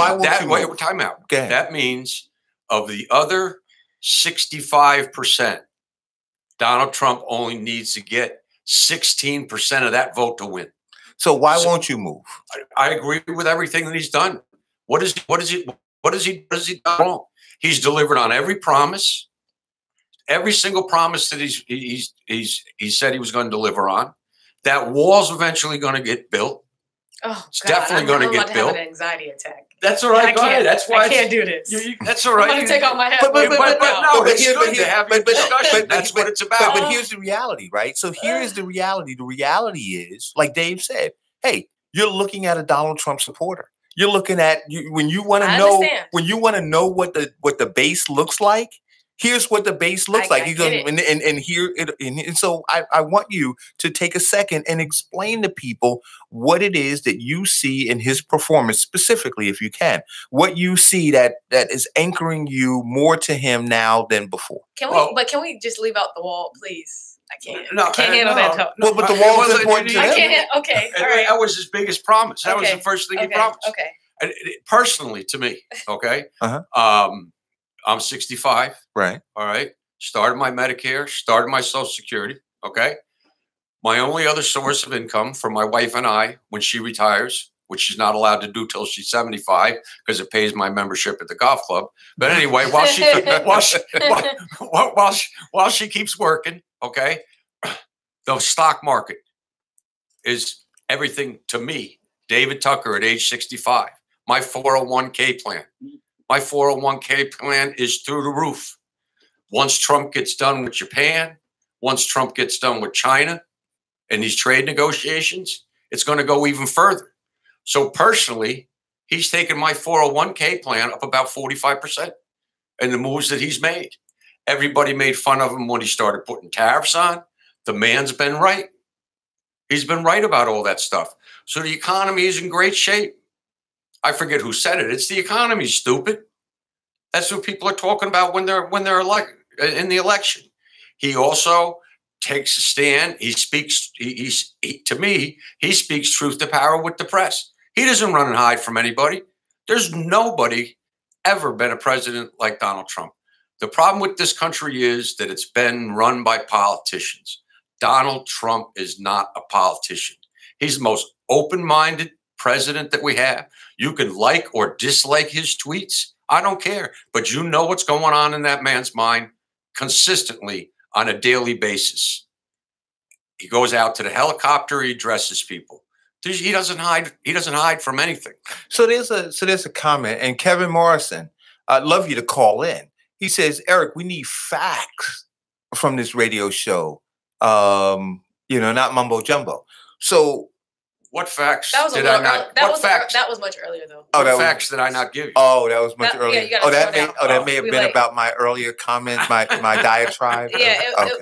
time out. That means of the other 65%, Donald Trump only needs to get 16% of that vote to win. So why won't you move? I agree with everything that he's done. What has he done wrong? He's delivered on every promise, every single promise that he said he was going to deliver on. That wall's eventually going to get built. Oh, It's God, definitely going to get have built. an anxiety attack. That's all right. I Go can't. ahead. That's why I can't do this. That's all right. I'm going to take off my hat. But no, but it's here- good but to here- have your but- but- discussion. but- That's but- what it's about. But here's the reality, right? So here is the reality. The reality is, like Dave said, hey, you're looking at a Donald Trump supporter. You're looking at when you want to I know understand. when you want to know what the base looks like. Here's what the base looks like. I He's get gonna, it. and here it, and so I want you to take a second and explain to people what it is that you see in his performance, specifically, if you can, what you see that is anchoring you more to him now than before. Can we just leave out the wall, please? I can't. No, I can't handle that talk. Well, but the wall is well, important to I them. can't. Okay. All right. That was his biggest promise. That was Okay. the first thing he Okay. promised. Okay. And personally, to me, okay, I'm 65. Right. All right. Started my Medicare, started my Social Security. Okay. My only other source of income for my wife and I when she retires, which she's not allowed to do till she's 75 because it pays my membership at the golf club. But anyway, while she keeps working, okay, the stock market is everything to me. David Tucker at age 65. My 401k plan. My 401k plan is through the roof. Once Trump gets done with Japan, once Trump gets done with China and these trade negotiations, it's going to go even further. So personally, he's taken my 401k plan up about 45% in the moves that he's made. Everybody made fun of him when he started putting tariffs on. The man's been right. He's been right about all that stuff. So the economy is in great shape. I forget who said it. It's the economy, stupid. That's what people are talking about when they're in the election. He also takes a stand. He speaks. To me, he speaks truth to power with the press. He doesn't run and hide from anybody. There's nobody ever been a president like Donald Trump. The problem with this country is that it's been run by politicians. Donald Trump is not a politician. He's the most open-minded president that we have. You can like or dislike his tweets. I don't care. But you know what's going on in that man's mind consistently on a daily basis. He goes out to the helicopter. He addresses people. He doesn't hide. He doesn't hide from anything. So there's a comment, and Kevin Morrison, I'd love you to call in. He says, Eric, we need facts from this radio show. Not mumbo jumbo. So what facts that was did I not? That was much earlier though. What facts did I not give you? Oh, that was much earlier. Yeah, that may have been about my earlier comments, my diatribe. Yeah, okay.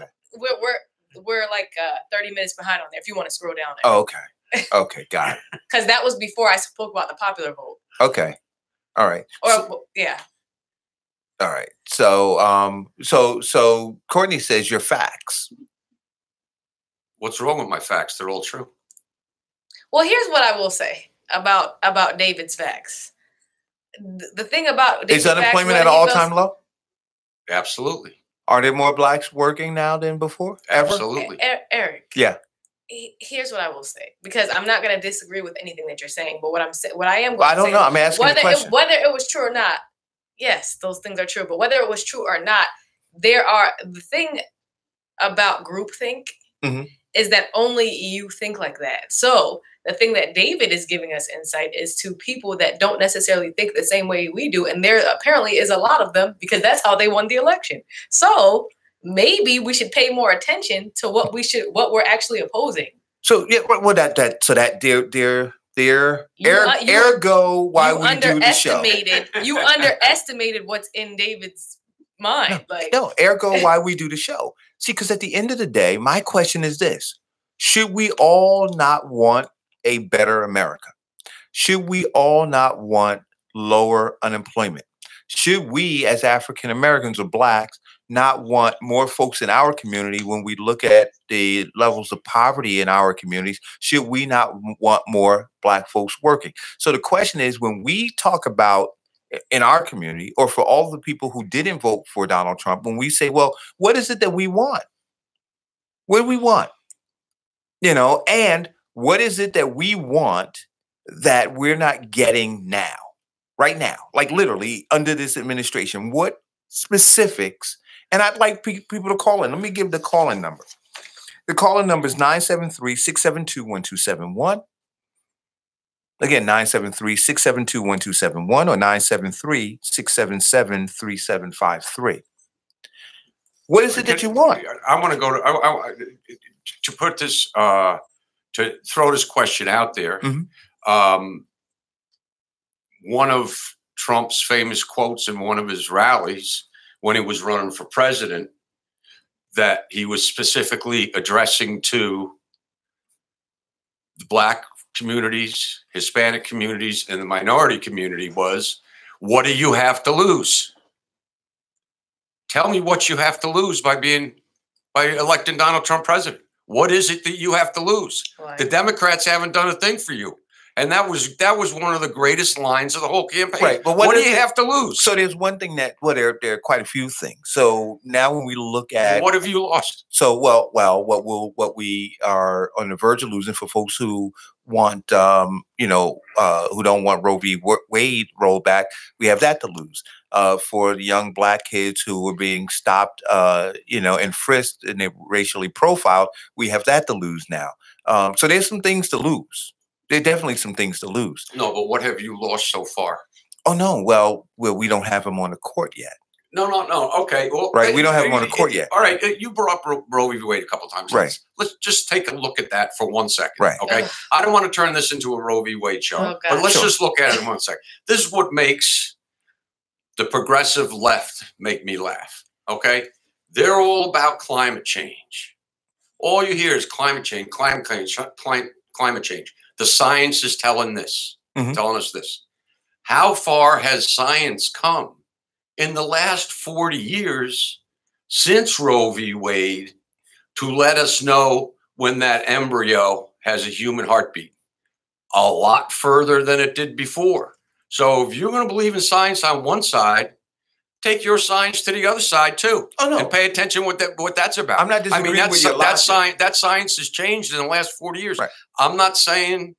We're like 30 minutes behind on there. If you want to scroll down there. Oh, okay. Okay, got it. Because that was before I spoke about the popular vote. Okay. All right. Yeah. All right. So Courtney says your facts. What's wrong with my facts? They're all true. Well, here's what I will say about David's facts. The thing about David's is unemployment at an all-time low? Absolutely. Are there more blacks working now than before? Absolutely. Eric. Yeah. Here's what I will say, because I'm not going to disagree with anything that you're saying, but what I am going to say, I don't know. I'm asking a question. Whether it was true or not, yes, those things are true. But whether it was true or not, the thing about groupthink is that only you think like that. So the thing that David is giving us insight is to people that don't necessarily think the same way we do. And there apparently is a lot of them, because that's how they won the election. So maybe we should pay more attention to what we're actually opposing. So yeah, ergo why we do the show. You underestimated what's in David's mind. Ergo why we do the show. See, because at the end of the day, my question is this: should we all not want a better America? Should we all not want lower unemployment? Should we, as African Americans or blacks, not want more folks in our community when we look at the levels of poverty in our communities? Should we not want more black folks working? So the question is, when we talk about in our community, or for all the people who didn't vote for Donald Trump, when we say, well, what is it that we want? What do we want? And what is it that we want that we're not getting now, right now, like literally under this administration? What specifics? And I'd like people to call in. Let me give the call-in number. The call-in number is 973-672-1271. Again, 973-672-1271 or 973-677-3753. What is it that you want? I want to go to put this, to throw this question out there. One of Trump's famous quotes in one of his rallies when he was running for president that he was specifically addressing to the Black communities, Hispanic communities, and the minority community was, what do you have to lose? Tell me what you have to lose by electing Donald Trump president. What is it that you have to lose? Right. The Democrats haven't done a thing for you. And that was one of the greatest lines of the whole campaign. Right. But what do you have to lose? So there's one thing that, well, there are quite a few things. So now when we look at what have you lost? So what we are on the verge of losing for folks who want who don't want Roe v. Wade rolled back, we have that to lose. For the young Black kids who were being stopped, and frisked and they racially profiled, we have that to lose now. So there's some things to lose. There are definitely some things to lose. No, but what have you lost so far? Oh no, well, we don't have him on the court yet. No. Okay, well, right, we don't have him on the court yet. All right, you brought up Roe v. Wade a couple times. Right. Let's just take a look at that for 1 second. Right. Okay. I don't want to turn this into a Roe v. Wade show, but let's just look at it in 1 second. This is what makes the progressive left make me laugh. Okay, they're all about climate change. All you hear is climate change, climate change. The science is telling us this. How far has science come in the last 40 years since Roe v. Wade to let us know when that embryo has a human heartbeat? A lot further than it did before. So if you're going to believe in science on one side, take your science to the other side too. Oh no! And pay attention what that's about. I'm not disagreeing with your logic. That science has changed in the last 40 years. Right. I'm not saying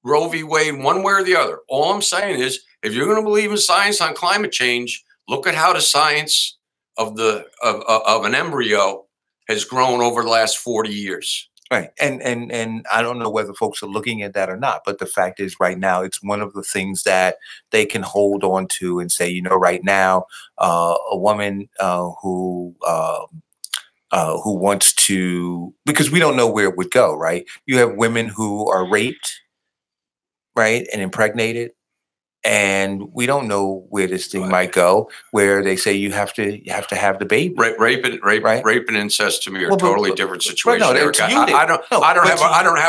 Roe v. Wade one way or the other. All I'm saying is, if you're going to believe in science on climate change, look at how the science of an embryo has grown over the last 40 years. Right. And I don't know whether folks are looking at that or not, but the fact is right now, it's one of the things that they can hold on to and say, right now, a woman who wants to, because we don't know where it would go, right? You have women who are raped, right, and impregnated. And we don't know where this thing might go, where they say you have to have the baby. Rape and incest to me are totally different situations. I don't have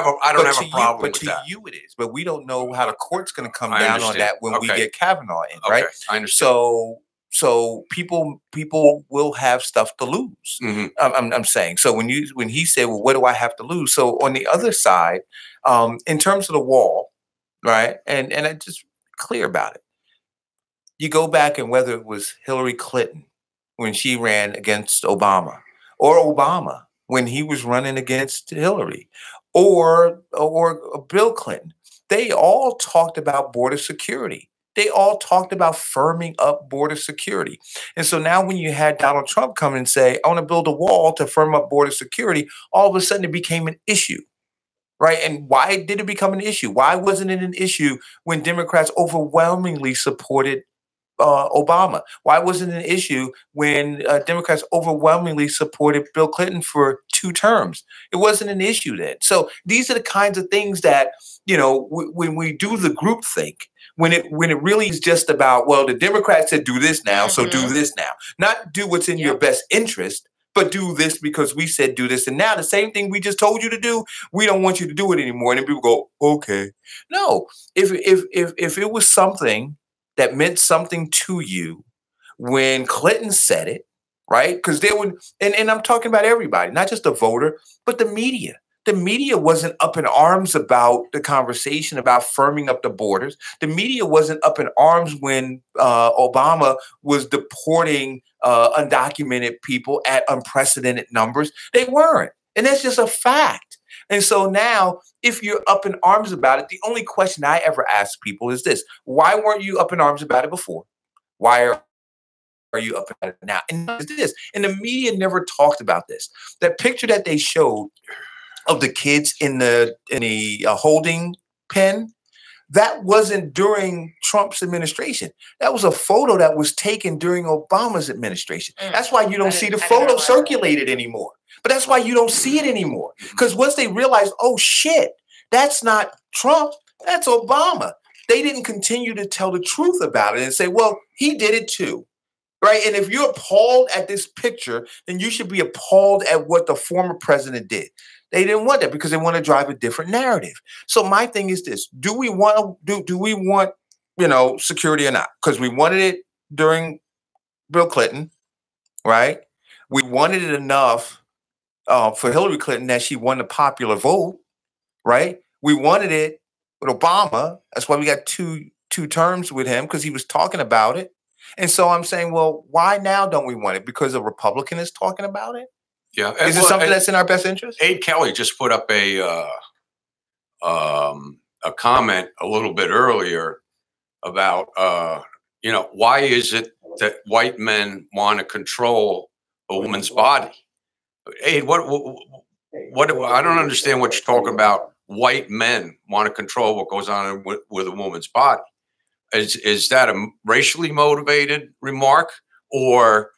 a problem with that. But to you it is. But we don't know how the court's going to come down on that when we get Kavanaugh in, right? I understand. So people will have stuff to lose. I'm saying. So when he said, well, what do I have to lose? So on the other side, in terms of the wall, right, and I just clear about it. You go back and whether it was Hillary Clinton when she ran against Obama, or Obama when he was running against Hillary, or Bill Clinton, they all talked about border security. They all talked about firming up border security. And so now when you had Donald Trump come and say, I want to build a wall to firm up border security, all of a sudden it became an issue. Right. And why did it become an issue? Why wasn't it an issue when Democrats overwhelmingly supported Obama? Why wasn't it an issue when Democrats overwhelmingly supported Bill Clinton for 2 terms? It wasn't an issue then. So these are the kinds of things that, when we do the group think, when it really is just about, well, the Democrats said do this now, so do this now. Not do what's in your best interest, but do this because we said do this. And now the same thing we just told you to do, we don't want you to do it anymore. And then people go, okay. No, if it was something that meant something to you when Clinton said it, right? Because they would, and I'm talking about everybody, not just the voter, but the media. The media wasn't up in arms about the conversation about firming up the borders. The media wasn't up in arms when Obama was deporting undocumented people at unprecedented numbers. They weren't. And that's just a fact. And so now, if you're up in arms about it, the only question I ever ask people is this: why weren't you up in arms about it before? Why are you up about it now? And it's this. And the media never talked about this. That picture that they showed of the kids in the holding pen, That wasn't during Trump's administration. That was a photo that was taken during Obama's administration. That's why you don't see the photo circulated anymore. But that's why you don't see it anymore. Because once they realized, oh shit, that's not Trump, that's Obama. They didn't continue to tell the truth about it and say, well, he did it too. Right. And if you're appalled at this picture, then you should be appalled at what the former president did. They didn't want that because they want to drive a different narrative. So my thing is this: do we want security or not? Because we wanted it during Bill Clinton, right? We wanted it enough for Hillary Clinton that she won the popular vote, right? We wanted it with Obama. That's why we got two terms with him, because he was talking about it. And so I'm saying, well, why now don't we want it? Because a Republican is talking about it? Yeah. Is it something that's in our best interest? Abe Kelly just put up a comment a little bit earlier about, why is it that white men want to control a woman's body? Abe, what I don't understand what you're talking about. White men want to control what goes on with a woman's body. Is that a racially motivated remark, or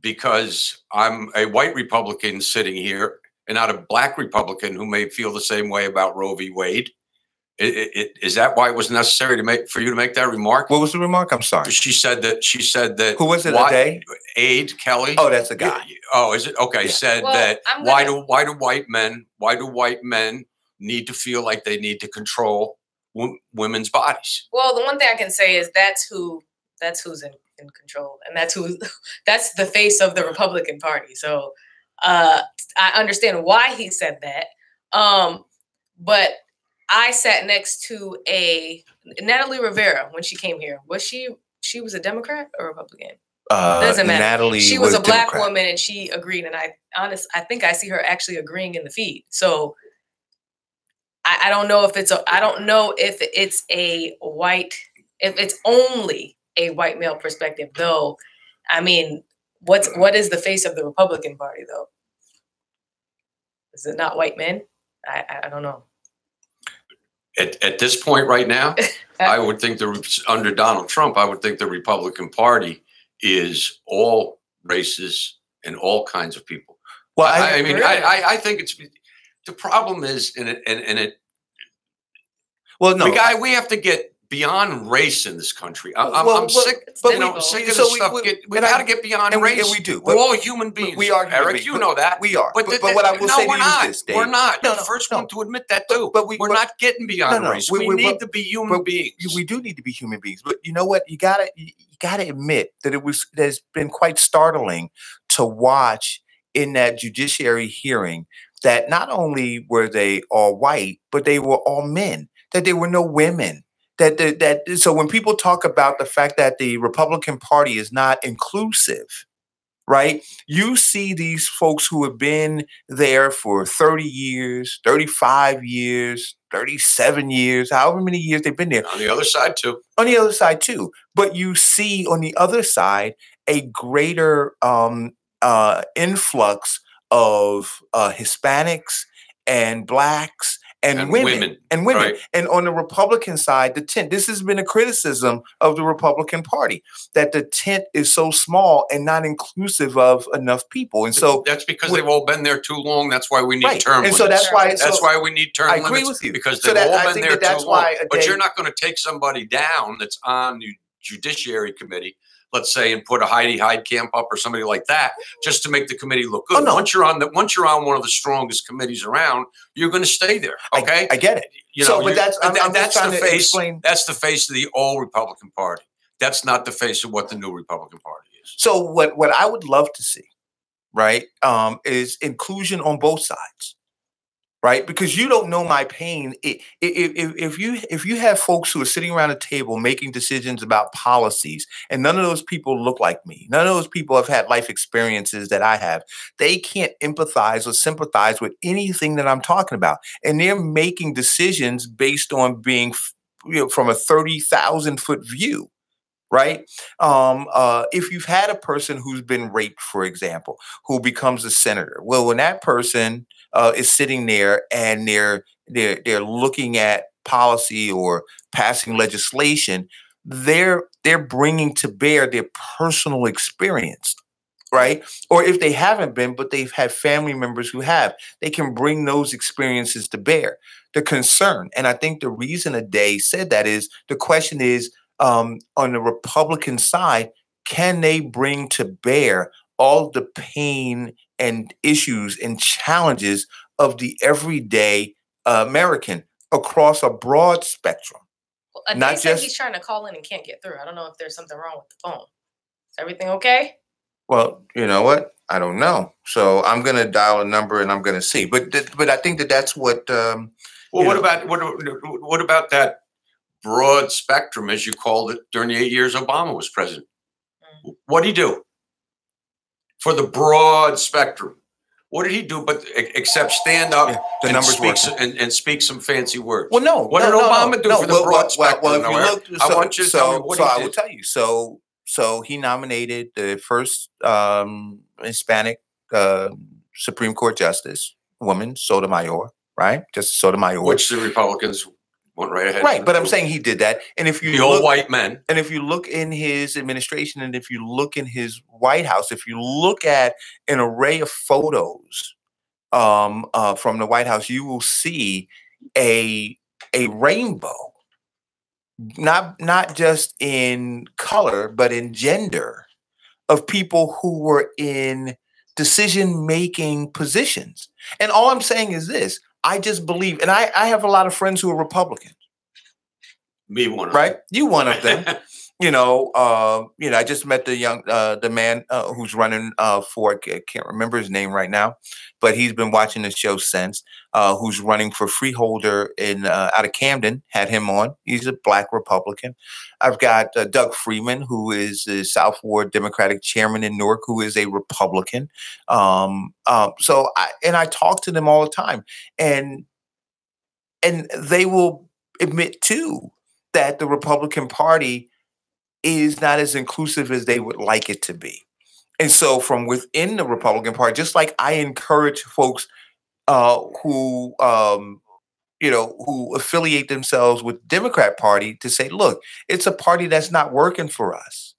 because I'm a white Republican sitting here and not a black Republican who may feel the same way about Roe v. Wade? Is that why it was necessary for you to make that remark? What was the remark? I'm sorry. She said that. Who was it? Abe Kelly. Oh, that's a guy. Oh, is it? Okay. Yeah. Said that. Why do white men need to feel like they need to control women's bodies? Well, the one thing I can say is that's who's in control, and that's the face of the Republican Party. So I understand why he said that. But I sat next to Natalie Rivera when she came here. Was she was a Democrat or Republican? Doesn't matter. Natalie she was a black Democrat. woman, and she agreed. And I think I see her actually agreeing in the feed. So I don't know if it's only a white male perspective, though. I mean, what is the face of the Republican Party, though? Is it not white men? I don't know. At this point right now, I would think under Donald Trump, I would think the Republican Party is all races and all kinds of people. Well, I think the problem is, well, no, we have to get beyond race in this country. I'm sick. Sick of this stuff. We got to get beyond race. And we do. We're all human beings. We are, Eric. You know that. We are. But what I will say to you is this, Dave. We're not. You're the first one to admit that too. But we're not getting beyond race. We need to be human beings. We do need to be human beings. But you know what? You gotta admit that has been quite startling to watch in that judiciary hearing that not only were they all white, but they were all men. That there were no women. So when people talk about the fact that the Republican Party is not inclusive, right? You see these folks who have been there for 30 years, 35 years, 37 years, however many years they've been there. On the other side too. But you see on the other side a greater influx of Hispanics and Blacks and women. Right. And on the Republican side, the tent, this has been a criticism of the Republican Party, that the tent is so small and not inclusive of enough people. And so that's because they've all been there too long. That's why we need term limits. And so that's why we need term limits. I agree with you. Because they've all been there too long. But you're not going to take somebody down that's on the Judiciary Committee, let's say, and put a Heidi Heitkamp up or somebody like that just to make the committee look good. Oh, no. Once you're on one of the strongest committees around, you're going to stay there. Okay, I get it. But that's the face of the old Republican Party. That's not the face of what the new Republican Party is. So what I would love to see, right, is inclusion on both sides. Right, because you don't know my pain. If you have folks who are sitting around a table making decisions about policies, and none of those people look like me, none of those people have had life experiences that I have, they can't empathize or sympathize with anything that I'm talking about, and they're making decisions based on being, from a 30,000-foot view. Right. If you've had a person who's been raped, for example, who becomes a senator, well, when that person is sitting there and they're looking at policy or passing legislation, they're bringing to bear their personal experience, right? Or if they haven't been, but they've had family members who have, they can bring those experiences to bear. The concern, and I think the reason Ade said that is the question is on the Republican side, can they bring to bear all the pain and issues and challenges of the everyday American across a broad spectrum? Well, Ade said he's trying to call in and can't get through. I don't know if there's something wrong with the phone. Is everything okay? Well, you know what? I don't know. So I'm going to dial a number and I'm going to see. But I think that's what. Well, what about that broad spectrum, as you called it, during the 8 years Obama was president? What did he do for the broad spectrum? What did he do but except stand up and speak some fancy words? Well, no. What did Obama do for the broad spectrum? Well, if you look, I want you to tell me what he did. I will tell you. So he nominated the first Hispanic Supreme Court justice, woman, Sotomayor, right? Justice Sotomayor. Which the Republicans went right ahead. Right, but I'm saying he did that. And if you the old white men. And if you look in his administration and if you look in his White House, if you look at an array of photos from the White House, you will see a rainbow. Not just in color, but in gender of people who were in decision-making positions. And all I'm saying is this, I just believe, and I have a lot of friends who are Republicans. Me one of them. Right? Them. You one of them. I just met the man who's running for, I can't remember his name right now, but he's been watching the show since, who's running for freeholder out of Camden, had him on. He's a Black Republican. I've got Doug Freeman, who is the South Ward Democratic chairman in Newark, who is a Republican. So I talk to them all the time, and they will admit too that the Republican Party is not as inclusive as they would like it to be. And so from within the Republican Party, just like I encourage folks who affiliate themselves with the Democrat Party to say, look, it's a party that's not working for us,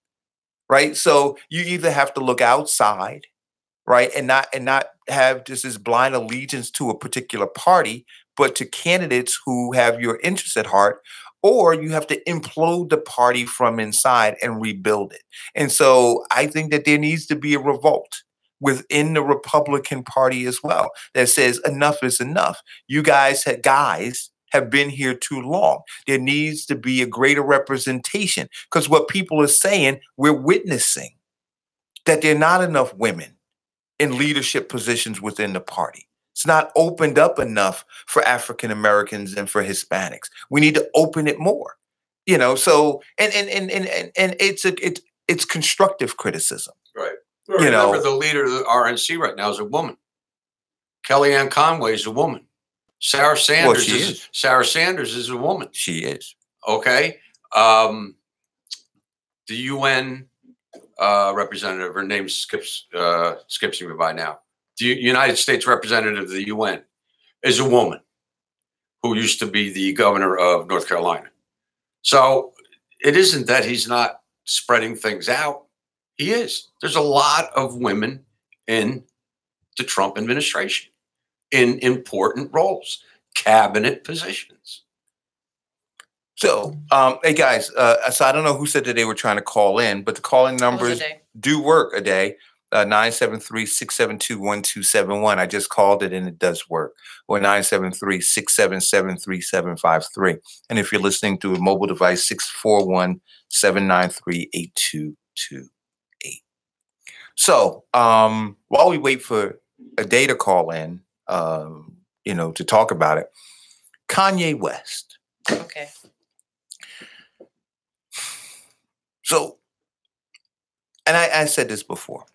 right? So you either have to look outside, right, and not have just this blind allegiance to a particular party, but to candidates who have your interests at heart, or you have to implode the party from inside and rebuild it. And so I think that there needs to be a revolt within the Republican Party as well that says enough is enough. You guys have been here too long. There needs to be a greater representation, because what people are saying, we're witnessing that there are not enough women in leadership positions within the party. It's not opened up enough for African Americans and for Hispanics. We need to open it more, So and it's constructive criticism, right? Remember, the leader of the RNC right now is a woman. Kellyanne Conway is a woman. Sarah Sanders Sarah Sanders is a woman. She is. Okay. The UN representative, her name skips me by now. The United States representative of the UN is a woman who used to be the governor of North Carolina. So it isn't that he's not spreading things out. He is. There's a lot of women in the Trump administration in important roles, cabinet positions. So, hey guys, so I don't know who said that they were trying to call in, but the calling numbers do work a day. 973-672-1271. I just called it and it does work. Or 973-677-3753. And if you're listening through a mobile device, 641-793-8228. So while we wait for a day to call in, to talk about it, Kanye West. Okay. So, and I said this before.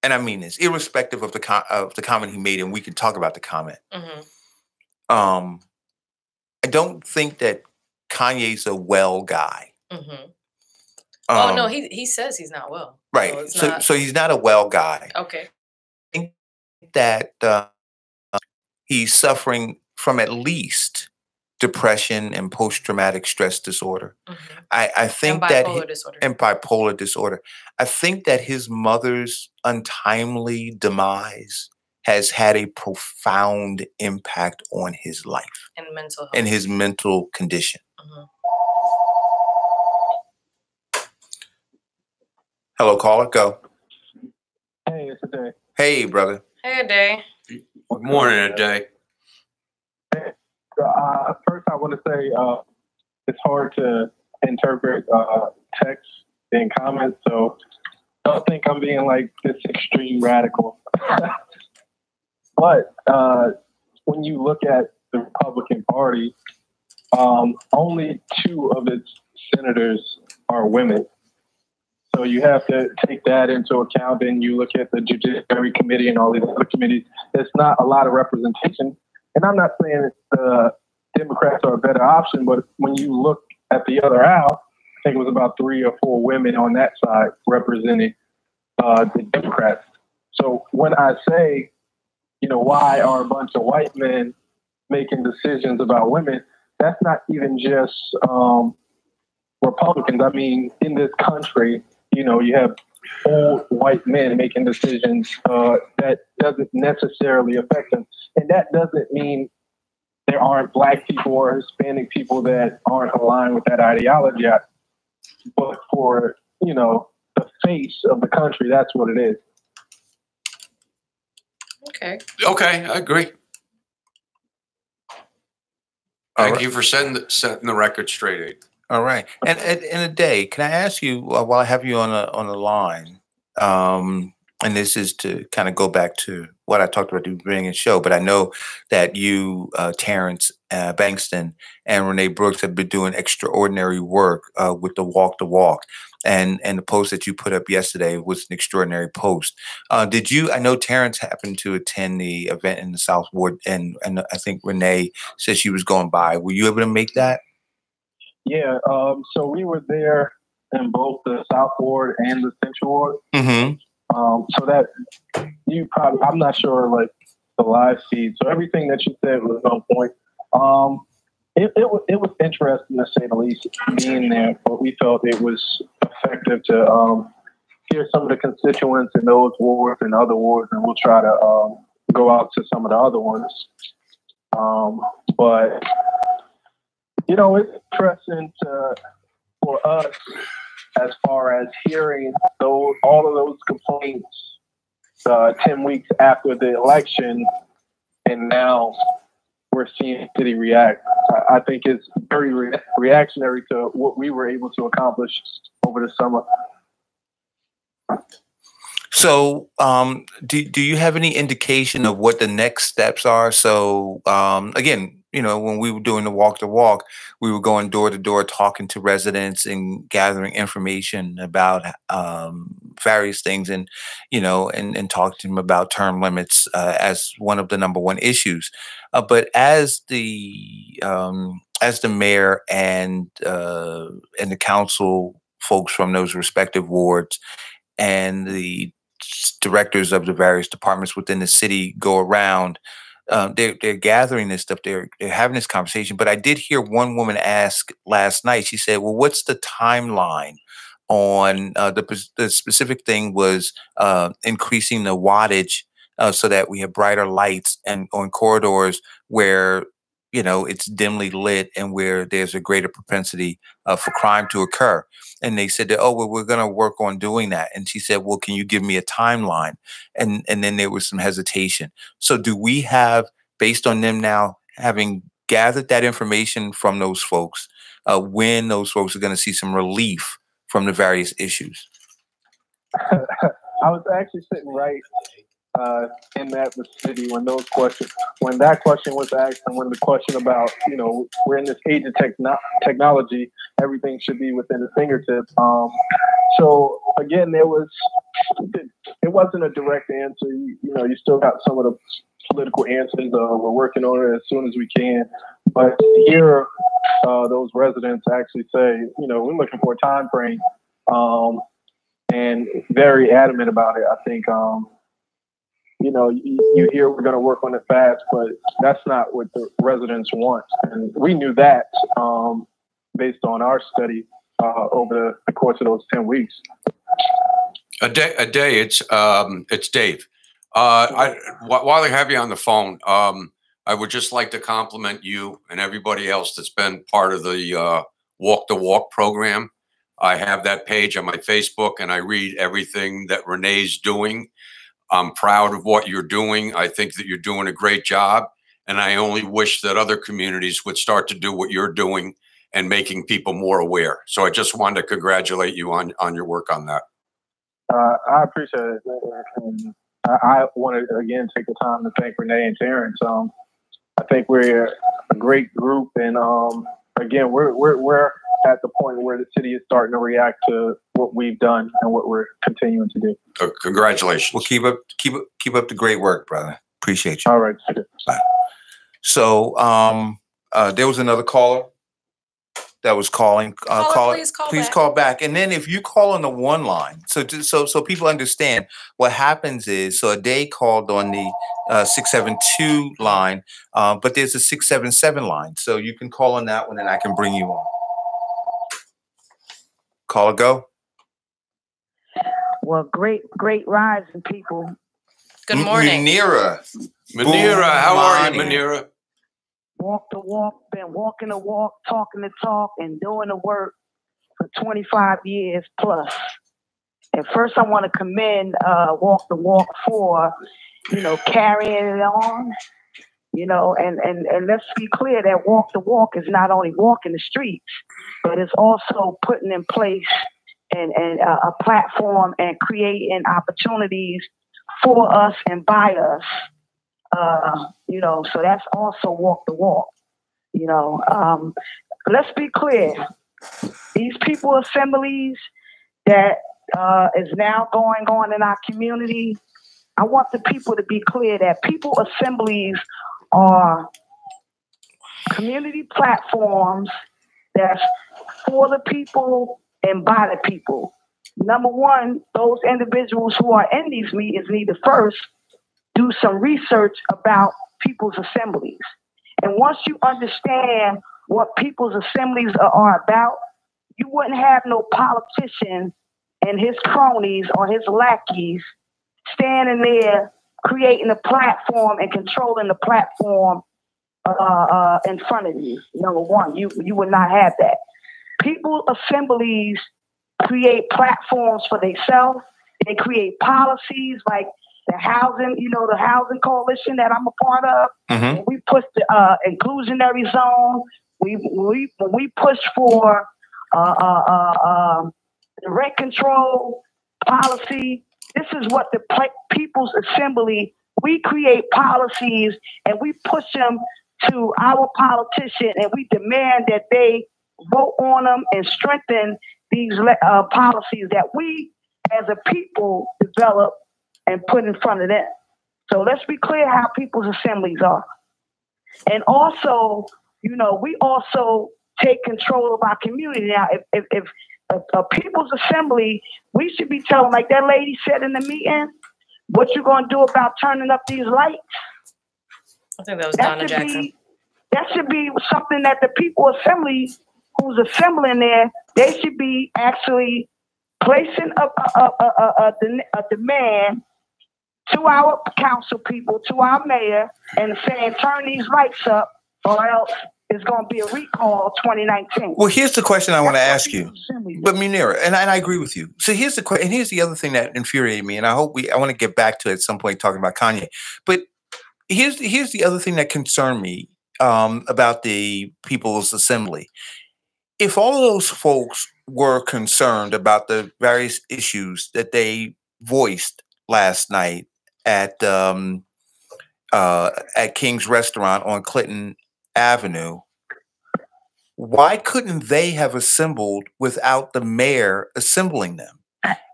And I mean this, irrespective of the comment he made, and we can talk about the comment. Mm-hmm. I don't think that Kanye's a well guy. Mm-hmm. No, he says he's not well. Right. So he's not a well guy. Okay. I think that he's suffering from at least depression and post-traumatic stress disorder. Mhm. I think And that bipolar disorder. and bipolar disorder. I think that his mother's untimely demise has had a profound impact on his life And mental health. and his mental condition. Mhm. Hello, caller, go. Hey, it's a day. Hey, brother. Hey, Day. Good morning, a day. First, I want to say it's hard to interpret text and comments, so don't think I'm being like this extreme radical. But when you look at the Republican Party, only 2 of its senators are women. So you have to take that into account. And you look at the Judiciary Committee and all these other committees. There's not a lot of representation. And I'm not saying the Democrats are a better option, but when you look at the other aisle, I think it was about 3 or 4 women on that side representing the Democrats. So when I say, why are a bunch of white men making decisions about women, that's not even just Republicans. I mean, in this country, you have old white men making decisions that doesn't necessarily affect them. And that doesn't mean there aren't Black people or Hispanic people that aren't aligned with that ideology. But for, the face of the country, that's what it is. Okay. Okay, I agree. Thank you for setting the record straight, Abe. All right. And in a day, can I ask you while I have you on the line? And this is to kind of go back to what I talked about at the beginning of the show, but I know that you, Terrence Bankston, and Renee Brooks have been doing extraordinary work with the Walk the Walk. And the post that you put up yesterday was an extraordinary post. Did you? I know Terrence happened to attend the event in the South Ward, and I think Renee said she was going by. Were you able to make that? Yeah. So we were there in both the South Ward and the Central Ward. Mm-hmm. So that I'm not sure like the live feed. So everything that you said was on point. It was interesting to say the least being there, but we felt it was effective to hear some of the constituents in those wards and other wards, and we'll try to go out to some of the other ones. But it's interesting for us as far as hearing all of those complaints 10 weeks after the election, and now we're seeing the city react. I think it's very reactionary to what we were able to accomplish over the summer. So, do you have any indication of what the next steps are? So, again, when we were doing the walk, we were going door to door, talking to residents and gathering information about various things, and and talking to them about term limits as one of the number one issues. But as the mayor and the council folks from those respective wards and the directors of the various departments within the city go around, they're gathering this stuff. They're having this conversation. But I did hear one woman ask last night. She said, "Well, what's the timeline on the specific thing was increasing the wattage so that we have brighter lights and on corridors where it's dimly lit and where there's a greater propensity for crime to occur." And they said that, "Oh, well, we're going to work on doing that." And she said, "Well, can you give me a timeline?" And then there was some hesitation. So do we have, based on them now having gathered that information from those folks, when those folks are going to see some relief from the various issues? I was actually sitting right in that vicinity when that question was asked, and when the question about, we're in this age of technology, everything should be within the fingertips. So again, it wasn't a direct answer. You still got some of the political answers. We're working on it as soon as we can. But to hear those residents actually say, we're looking for a time frame, and very adamant about it, I think you know, you hear we're going to work on it fast, but that's not what the residents want. And we knew that based on our study over the course of those 10 weeks. A day. It's Dave. While I have you on the phone, I would just like to compliment you and everybody else that's been part of the Walk the Walk program. I have that page on my Facebook, and I read everything that Renee's doing. I'm proud of what you're doing. I think that you're doing a great job, and I only wish that other communities would start to do what you're doing and making people more aware. So I just wanted to congratulate you on your work on that. I appreciate it. And I want to, again, take the time to thank Renee and Terrence. I think we're a great group, and again, we're at the point where the city is starting to react to what we've done and what we're continuing to do. Congratulations. Well, keep up the great work, brother. Appreciate you. All right. Bye. So there was another caller that was calling. Please call back. And then if you call on the one line, so people understand what happens is, so a day called on the 672 line, but there's a 677 line. So you can call on that one and I can bring you on. Caller, go. Well, great rising, people. Good morning. Manira, how are you, Manira? Walk the walk, been walking the walk, talking the talk, and doing the work for 25 years plus. And first, I want to commend Walk the Walk for, carrying it on, and let's be clear that Walk the Walk is not only walking the streets, but it's also putting in place and a platform and creating opportunities for us and by us. So that's also Walk the Walk. Let's be clear. These people assemblies that is now going on in our community, I want the people to be clear that people assemblies are community platforms that's for the people and by the people. Number one, those individuals who are in these meetings need to first do some research about people's assemblies. And once you understand what people's assemblies are about, you wouldn't have no politician and his cronies or his lackeys standing there creating a platform and controlling the platform in front of you. Number one, you would not have that. People assemblies create platforms for themselves. They create policies like the housing, the housing coalition that I'm a part of. Mm-hmm. We push the inclusionary zone. We push for the rent control policy. This is what the People's Assembly, we create policies and we push them to our politician and we demand that they vote on them and strengthen these policies that we as a people develop and put in front of them. So let's be clear how people's assemblies are. And also, we also take control of our community. Now, if a people's assembly, we should be telling, like that lady said in the meeting, what you going to do about turning up these lights? I think that was Donna Jackson. That should be something that the people assembly who's assembling there, they should be actually placing a demand to our council people, to our mayor, and saying, turn these lights up or else it's going to be a recall 2019. Well, here's the question I want to ask you. But Munira, and I agree with you. So here's the question, and here's the other thing that infuriated me, and I want to get back to it at some point talking about Kanye. But here's the other thing that concerned me about the People's Assembly. If all of those folks were concerned about the various issues that they voiced last night at King's Restaurant on Clinton Avenue, why couldn't they have assembled without the mayor assembling them?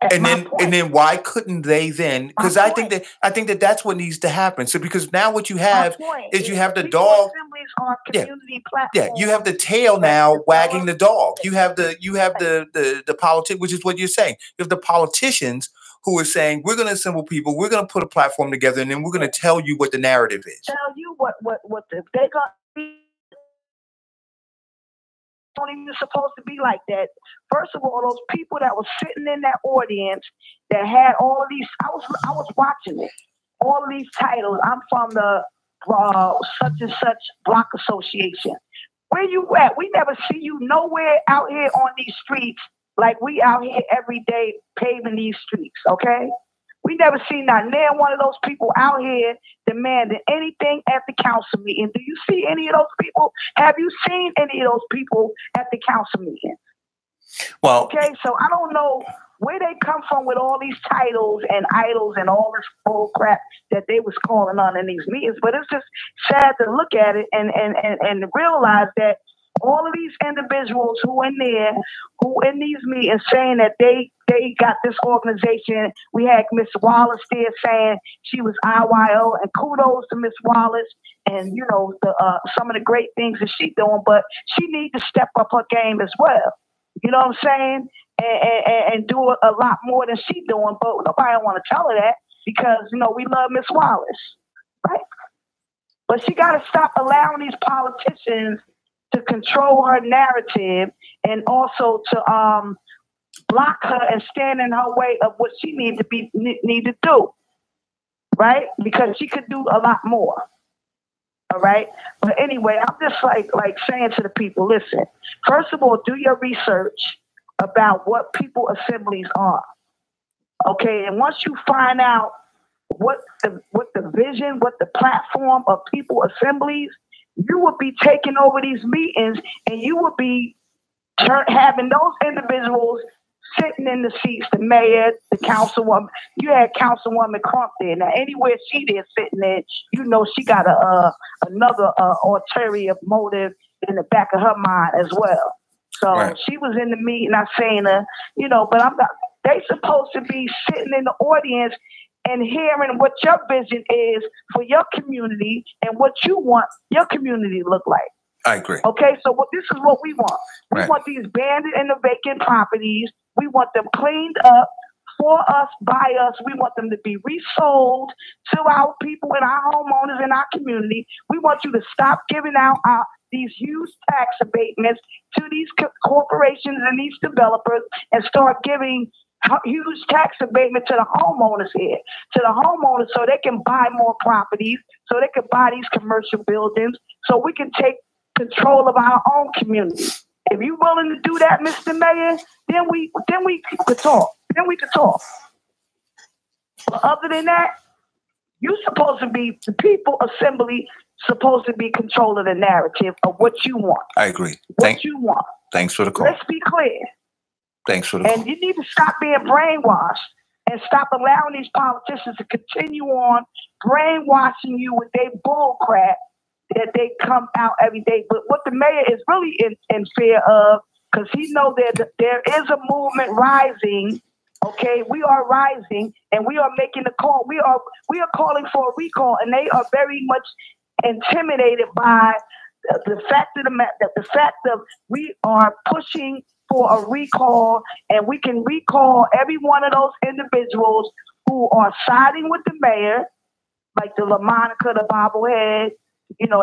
And then why couldn't they then? Because I think that that's what needs to happen. So because now what you have is you have the dog. are community platforms. Yeah, you have the tail now wagging the dog. You have the politics, which is what you're saying. You have the politicians who are saying, we're going to assemble people, we're going to put a platform together, and then we're going to tell you what the narrative is. Tell you what they're going to be. Don't even supposed to be like that. First of all, those people that were sitting in that audience that had all of these, I was watching it. All of these titles. I'm from the such and such block association. Where you at? We never see you nowhere out here on these streets like we out here every day paving these streets. Okay. We never seen not near one of those people out here demanding anything at the council meeting. Do you see any of those people? Have you seen any of those people at the council meeting? Well, okay, so I don't know where they come from with all these titles and idols and all this bull crap that they was calling on in these meetings. But it's just sad to look at it and realize that all of these individuals who in these meetings saying that they got this organization. We had Miss Wallace there saying she was IYO, and kudos to Miss Wallace and some of the great things that she's doing, but she needs to step up her game as well. You know what I'm saying? And do a lot more than she's doing, but nobody don't want to tell her that because we love Miss Wallace, right? But she got to stop allowing these politicians to control her narrative and also to block her and stand in her way of what she need to do, right? Because she could do a lot more. All right. But anyway, I'm just like saying to the people, listen, first of all, do your research about what people assemblies are. Okay. And once you find out what the vision, what the platform of people assemblies, you will be taking over these meetings and you will be having those individuals sitting in the seats, the mayor, the councilwoman. You had Councilwoman Crump there. Now, anywhere she there sitting there, she got another ulterior motive in the back of her mind as well. So right. She was in the meeting, I saying her, but I'm not. They supposed to be sitting in the audience and hearing what your vision is for your community and what you want your community to look like. I agree. Okay, so this is what we want. We want these abandoned and the vacant properties. We want them cleaned up for us, by us. We want them to be resold to our people and our homeowners in our community. We want you to stop giving out these huge tax abatements to these corporations and these developers and start giving huge tax abatement to the homeowners here, so they can buy more properties, so they can buy these commercial buildings, so we can take control of our own community. If you're willing to do that, Mr. Mayor, then we could talk. But other than that, you're supposed to be the people assembly, supposed to be control of the narrative of what you want. I agree. You want. Thanks for the call. Let's be clear. Thanks for the call. And you need to stop being brainwashed and stop allowing these politicians to continue on brainwashing you with their bull crap that they come out every day. But what the mayor is really in fear of, because he knows that there is a movement rising. Okay, we are rising and we are making a call. We are calling for a recall, and they are very much intimidated by the fact of we are pushing for a recall, and we can recall every one of those individuals who are siding with the mayor, like the LaMonica, the bobblehead.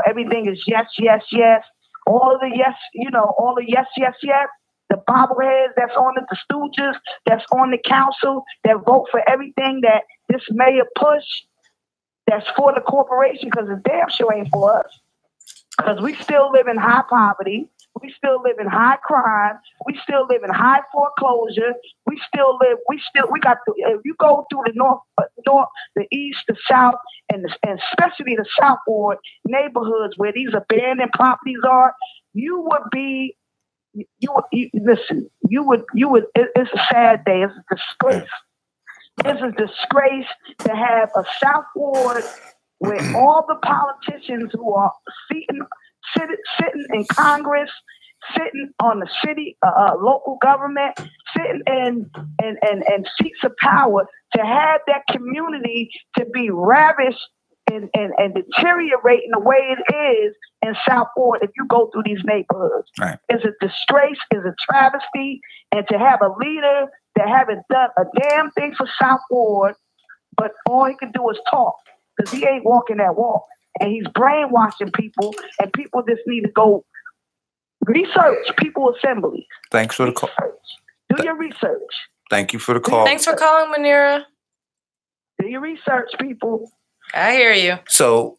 Everything is yes, yes, yes. All of the yes, all the yes, yes, yes. The bobbleheads that's on the stooges, that's on the council, that vote for everything that this mayor push, that's for the corporation, because it's damn sure ain't for us. Because we still live in high poverty. We still live in high crime. We still live in high foreclosure. We got to, if you go through the north, the east, the south, and especially the Southboard neighborhoods where these abandoned properties are, it's a sad day. It's a disgrace. It's a disgrace to have a Southboard where all the politicians who are sitting in Congress, sitting on the city, local government, sitting in seats of power, to have that community to be ravished and deteriorating the way it is in South Florida if you go through these neighborhoods. Right. It's a disgrace, it's a travesty, and to have a leader that haven't done a damn thing for South Florida, but all he can do is talk because he ain't walking that walk. And he's brainwashing people, and people just need to go research people assemblies. Thanks for the call. Do your research. Thank you for the call. Thanks for calling, Manira. Do your research, people. I hear you. So,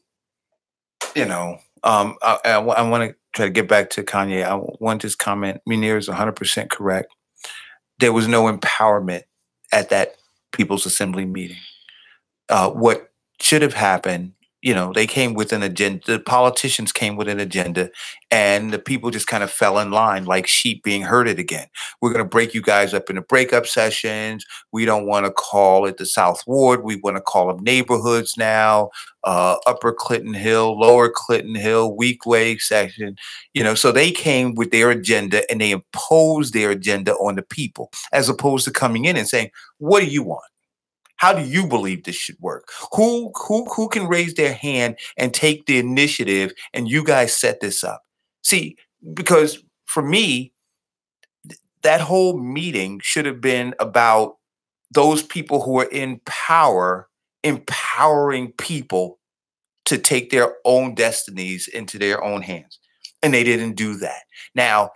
you know, I want to try to get back to Kanye. I want this comment. Munir is 100% correct. There was no empowerment at that People's Assembly meeting. What should have happened, you know, they came with an agenda. The politicians came with an agenda, and the people just kind of fell in line like sheep being herded again. We're going to break you guys up into breakup sessions. We don't want to call it the South Ward. We want to call them neighborhoods now. Upper Clinton Hill, Lower Clinton Hill, Weekway section. You know, so they came with their agenda and they imposed their agenda on the people, as opposed to coming in and saying, "What do you want? How do you believe this should work? Who can raise their hand and take the initiative and you guys set this up?" See, because for me, that whole meeting should have been about those people who are in power, empowering people to take their own destinies into their own hands. And they didn't do that. Now,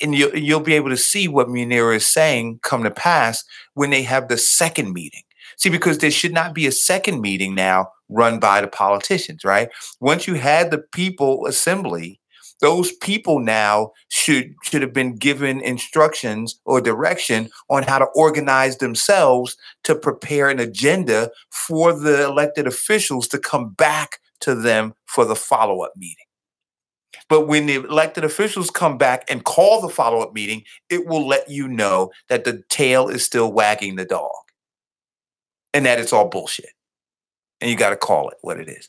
and you'll be able to see what Munira is saying come to pass when they have the second meeting. See, because there should not be a second meeting now run by the politicians, right? Once you had the people assembly, those people now should have been given instructions or direction on how to organize themselves to prepare an agenda for the elected officials to come back to them for the follow-up meeting. But when the elected officials come back and call the follow-up meeting, it will let you know that the tail is still wagging the dog. And that it's all bullshit. And you got to call it what it is.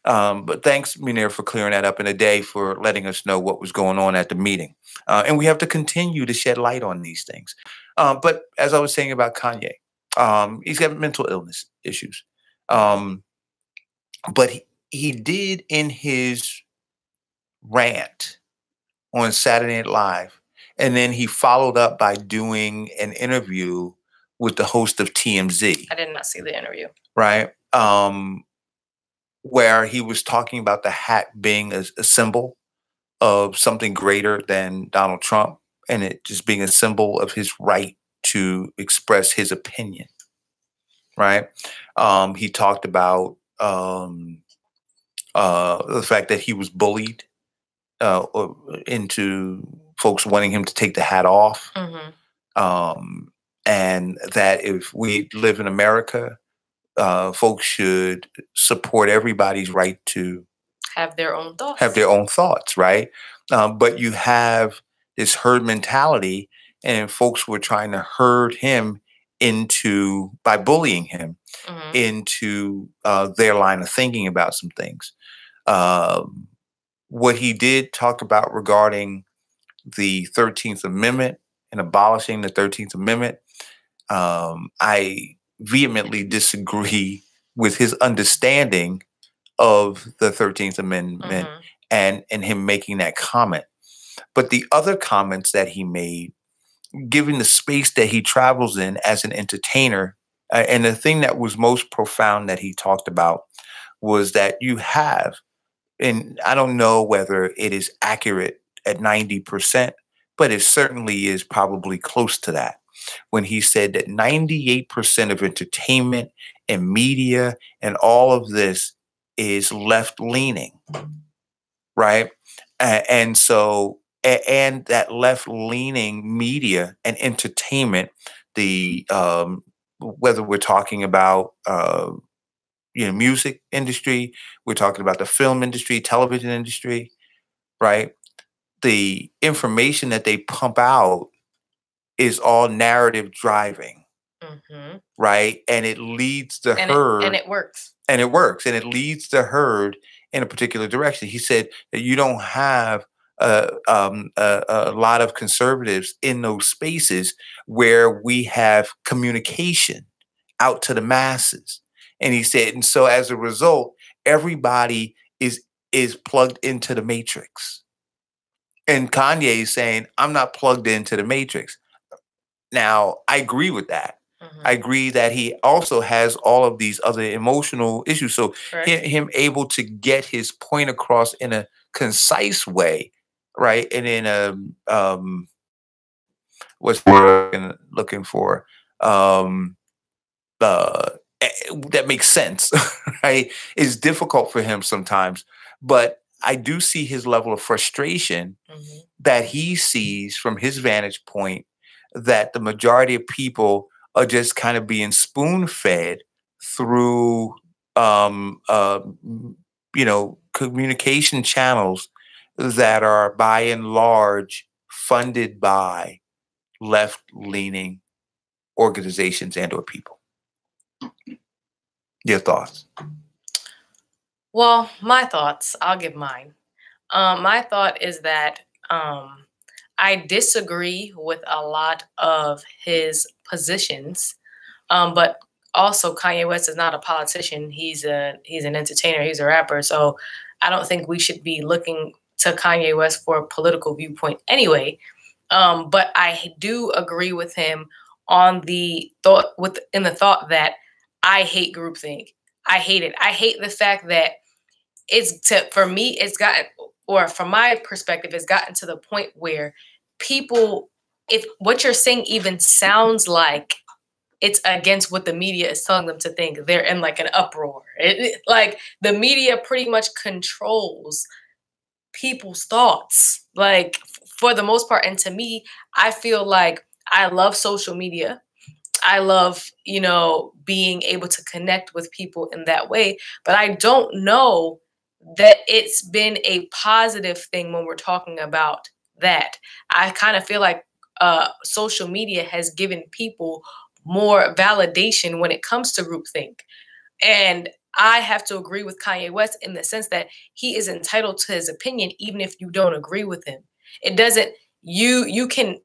But thanks, Munir, for clearing that up, and Ade for letting us know what was going on at the meeting. And we have to continue to shed light on these things. But as I was saying about Kanye, he's got mental illness issues. But he did in his rant on Saturday Night Live, and then he followed up by doing an interview with the host of TMZ. I did not see the interview. Right. Where he was talking about the hat being a symbol of something greater than Donald Trump, and it just being a symbol of his right to express his opinion. Right. He talked about the fact that he was bullied into folks wanting him to take the hat off. Mm-hmm. And that if we live in America, folks should support everybody's right to have their own thoughts. Have their own thoughts, right? But you have this herd mentality, and folks were trying to herd him into, by bullying him, mm-hmm. into their line of thinking about some things. What he did talk about regarding the 13th Amendment and abolishing the 13th Amendment, I vehemently disagree with his understanding of the 13th Amendment, mm-hmm. and him making that comment. But the other comments that he made, given the space that he travels in as an entertainer, and the thing that was most profound that he talked about was that you have, and I don't know whether it is accurate at 90%, but it certainly is probably close to that, when he said that 98% of entertainment and media and all of this is left-leaning, right? And so, and that left-leaning media and entertainment, the whether we're talking about music industry, we're talking about the film industry, television industry, right? The information that they pump out is all narrative driving, mm-hmm. right? And it leads the herd. And it works. And it works. And it leads the herd in a particular direction. He said that you don't have a lot of conservatives in those spaces where we have communication out to the masses. And he said, and so as a result, everybody is plugged into the matrix. And Kanye is saying, I'm not plugged into the matrix. Now, I agree with that. I agree that he also has all of these other emotional issues. So him able to get his point across in a concise way, right? And in a what's the word I'm looking for? That makes sense, right? It's difficult for him sometimes, but I do see his level of frustration that he sees from his vantage point that the majority of people are just kind of being spoon fed through, communication channels that are by and large funded by left leaning organizations and or people. Your thoughts? Well, my thoughts, I'll give mine. My thought is that I disagree with a lot of his positions, but also Kanye West is not a politician. He's an entertainer. He's a rapper. So I don't think we should be looking to Kanye West for a political viewpoint anyway. But I do agree with him on the thought thought that I hate groupthink. I hate it. I hate the fact that for me, it's gotten, or from my perspective, it's gotten to the point where people, if what you're saying even sounds like it's against what the media is telling them to think, they're in like an uproar. Like the media pretty much controls people's thoughts, like for the most part. And to me, I feel like I love social media. I love, being able to connect with people in that way. But I don't know that it's been a positive thing when we're talking about that. I kind of feel like social media has given people more validation when it comes to groupthink. And I have to agree with Kanye West in the sense that he is entitled to his opinion, even if you don't agree with him. It doesn't, you can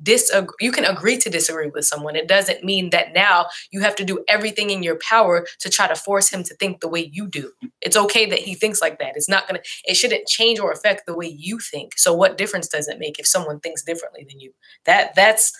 disagree, you can agree to disagree with someone. It doesn't mean that now you have to do everything in your power to try to force him to think the way you do. It's okay that he thinks like that. It shouldn't change or affect the way you think. So what difference does it make if someone thinks differently than you? That's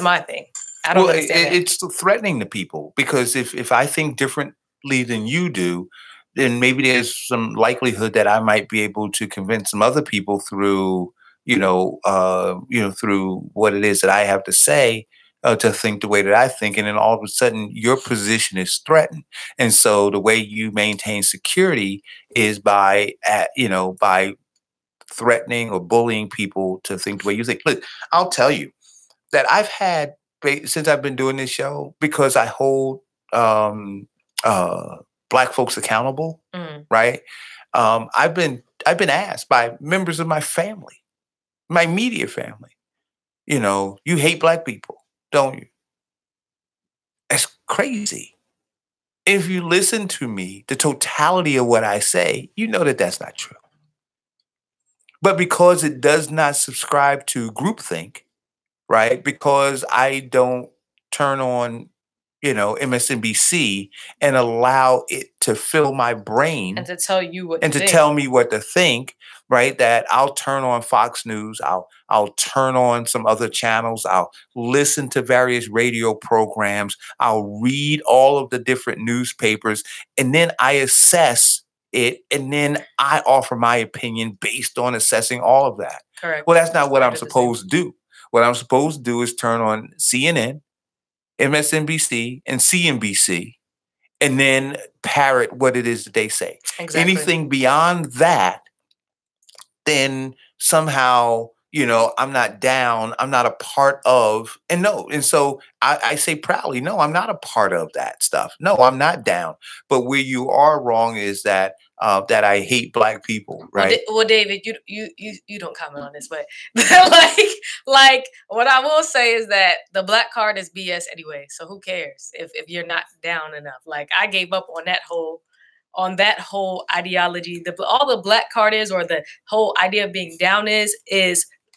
my thing. I don't understand that. It's threatening to people, because if I think differently than you do, then maybe there's some likelihood that I might be able to convince some other people through, through what it is that I have to say, to think the way that I think, and then all of a sudden your position is threatened. And so the way you maintain security is by threatening or bullying people to think the way you think. Look, I'll tell you that I've had, since I've been doing this show, because I hold Black folks accountable, right? I've been asked by members of my family, my immediate family, you hate Black people, don't you? That's crazy. If you listen to me, the totality of what I say, you know that that's not true. But because it does not subscribe to groupthink, right? Because I don't turn on, MSNBC and allow it to fill my brain and to tell you what and to tell me what to think, right? That I'll turn on Fox News, I'll turn on some other channels, I'll listen to various radio programs, I'll read all of the different newspapers, and then I assess it, and then I offer my opinion based on assessing all of that. Correct. Well, that's not what I'm supposed to do. What I'm supposed to do is turn on CNN, MSNBC, and CNBC, and then parrot what it is that they say. Exactly. Anything beyond that, then somehow, I'm not down, I'm not a part of, and so I say proudly, no, I'm not a part of that stuff. No, I'm not down. But where you are wrong is that I hate Black people, right? Well, David, you don't comment on this, but like what I will say is that the Black card is BS anyway. So who cares if you're not down enough? Like I gave up on that whole ideology. All the Black card is, or the whole idea of being down is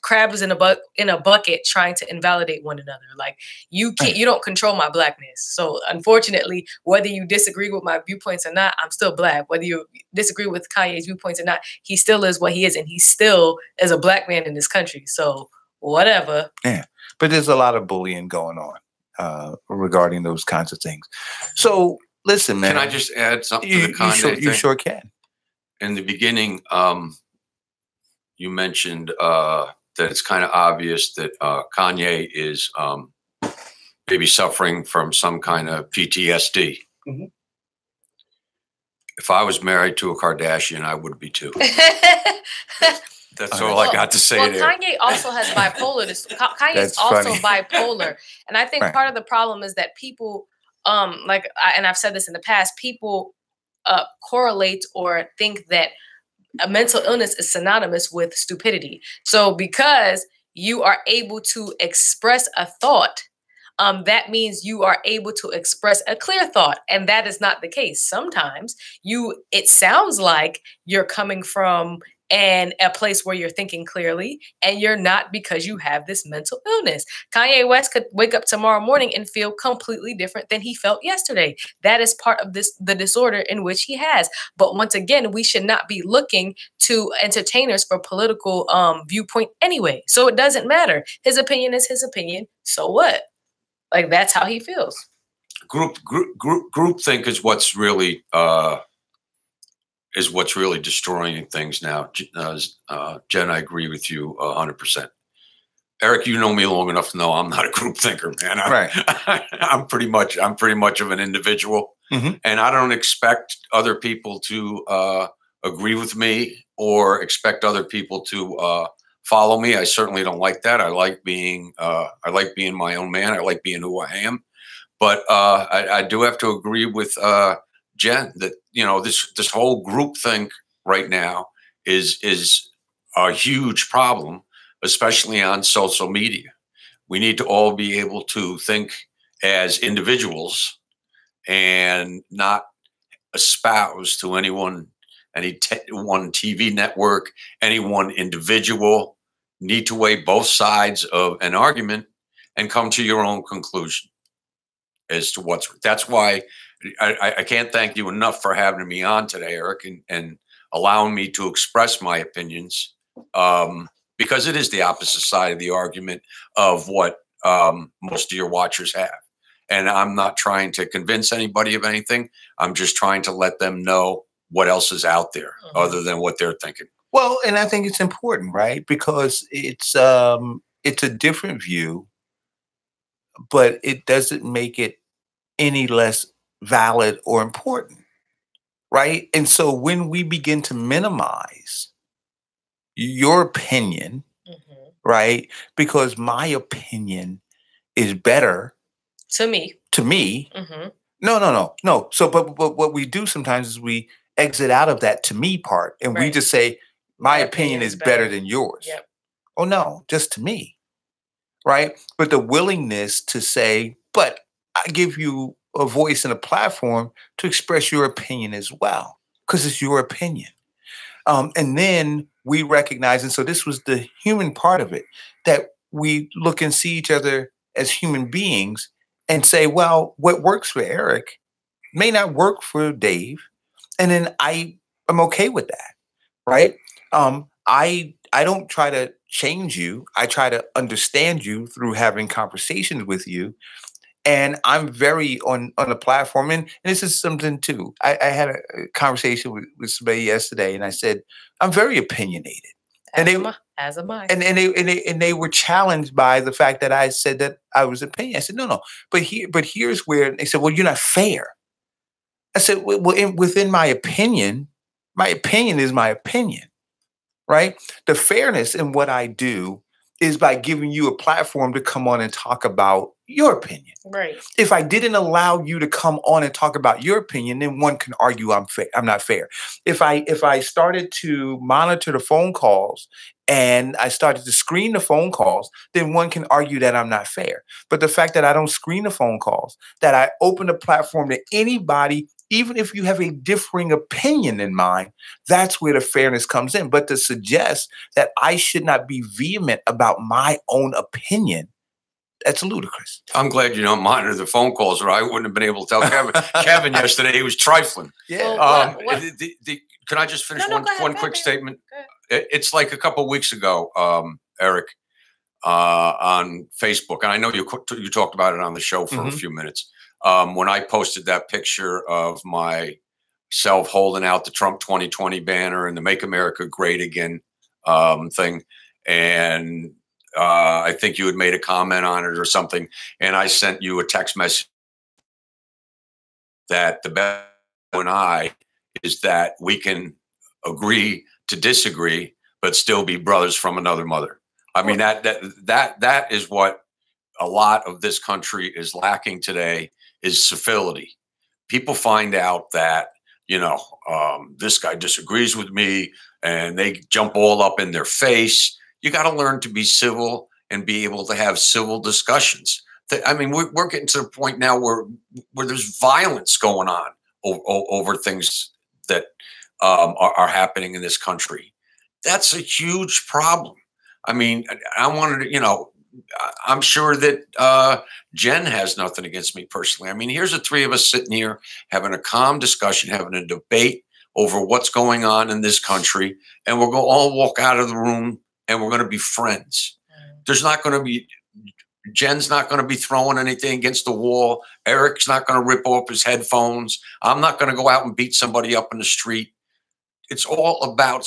crabs in a bucket trying to invalidate one another. Like you don't control my blackness. So unfortunately, whether you disagree with my viewpoints or not, I'm still black. Whether you disagree with Kanye's viewpoints or not, he still is what he is, and he still is a black man in this country. So whatever. Yeah, but there's a lot of bullying going on regarding those kinds of things. So listen, man. Can I just add something to the Kanye thing? You sure can. In the beginning, you mentioned that it's kind of obvious that Kanye is maybe suffering from some kind of PTSD. Mm-hmm. If I was married to a Kardashian, I would be too. That's all I got to say there. Kanye also has bipolar. Kanye is also bipolar. And I think part of the problem is that people, and I've said this in the past, people correlate or think that a mental illness is synonymous with stupidity. So because you are able to express a thought, that means you are able to express a clear thought. And that is not the case. Sometimes it sounds like you're coming from a place where you're thinking clearly, and you're not, because you have this mental illness. Kanye West could wake up tomorrow morning and feel completely different than he felt yesterday. That is part of the disorder in which he has. But once again, we should not be looking to entertainers for political viewpoint anyway. So it doesn't matter. His opinion is his opinion. So what? Like, that's how he feels. Groupthink is what's really destroying things now. Jen, I agree with you 100%. Eric, you know me long enough to know I'm not a group thinker, man. I'm pretty much of an individual, and I don't expect other people to agree with me or expect other people to follow me. I certainly don't like that. I like being my own man. I like being who I am. But I do have to agree with Jen that this whole group think right now is a huge problem, especially on social media. We need to all be able to think as individuals and not espouse to any one TV network, any one individual. Need to weigh both sides of an argument and come to your own conclusion as to that's why I can't thank you enough for having me on today, Eric, and allowing me to express my opinions, because it is the opposite side of the argument of what most of your watchers have. And I'm not trying to convince anybody of anything. I'm just trying to let them know what else is out there other than what they're thinking. Well, and I think it's important, right? Because it's a different view, but it doesn't make it any less valid or important, right? And so when we begin to minimize your opinion, right? Because my opinion is better to me. No. So, but what we do sometimes is we exit out of that to me part, and we just say, my opinion is better than yours. Yep. Oh, no, just to me, right? But the willingness to say, but I give you a voice and a platform to express your opinion as well, because it's your opinion. And then we recognize, and so this was the human part of it, that we look and see each other as human beings and say, well, what works for Eric may not work for Dave. And then I am okay with that, right? I don't try to change you. I try to understand you through having conversations with you. And I'm very on a platform. And this is something too. I had a conversation with somebody yesterday, and I said, I'm very opinionated. As am I. And they were challenged by the fact that I said that I was opinion. I said, no. But here's where they said, well, you're not fair. I said, well, within my opinion is my opinion, right? The fairness in what I do is by giving you a platform to come on and talk about your opinion. Right. If I didn't allow you to come on and talk about your opinion, then one can argue I'm not fair. If I started to monitor the phone calls and I started to screen the phone calls, then one can argue that I'm not fair. But the fact that I don't screen the phone calls, that I open a platform to anybody even if you have a differing opinion than mine, that's where the fairness comes in. But to suggest that I should not be vehement about my own opinion, that's ludicrous. I'm glad you don't monitor the phone calls, or I wouldn't have been able to tell Kevin yesterday he was trifling. Yeah. Can I just finish go ahead, one quick statement? It's like a couple of weeks ago, Eric, on Facebook, and I know you talked about it on the show for a few minutes. When I posted that picture of myself holding out the Trump 2020 banner and the Make America Great Again thing, and I think you had made a comment on it or something, and I sent you a text message that the best and I is that we can agree to disagree, but still be brothers from another mother. I mean, that is what a lot of this country is lacking today, is civility. People find out that, this guy disagrees with me and they jump all up in their face. You got to learn to be civil and be able to have civil discussions. I mean, we're getting to the point now where there's violence going on over things that are happening in this country. That's a huge problem. I mean, I wanted to, I'm sure that Jen has nothing against me personally. I mean, here's the three of us sitting here having a calm discussion, having a debate over what's going on in this country, and we're going to all walk out of the room and we're going to be friends. There's not going to be, Jen's not going to be throwing anything against the wall. Eric's not going to rip off his headphones. I'm not going to go out and beat somebody up in the street. It's all about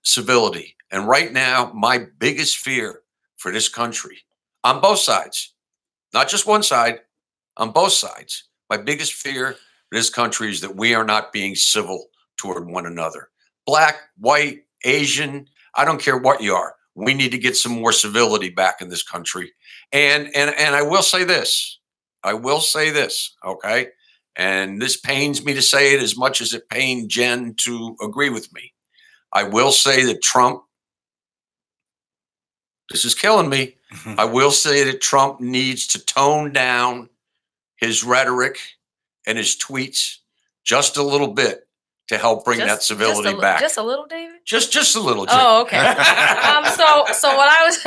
civility. And right now, my biggest fear for this country, on both sides, not just one side, on both sides, my biggest fear for this country is that we are not being civil toward one another. Black, white, Asian, I don't care what you are. We need to get some more civility back in this country. And I will say this. Okay? And this pains me to say it as much as it pained Jen to agree with me. I will say that Trump, this is killing me. I will say that Trump needs to tone down his rhetoric and his tweets just a little bit to help bring that civility back. Just a little, David? Just a little. Jen. Oh, okay. So what I was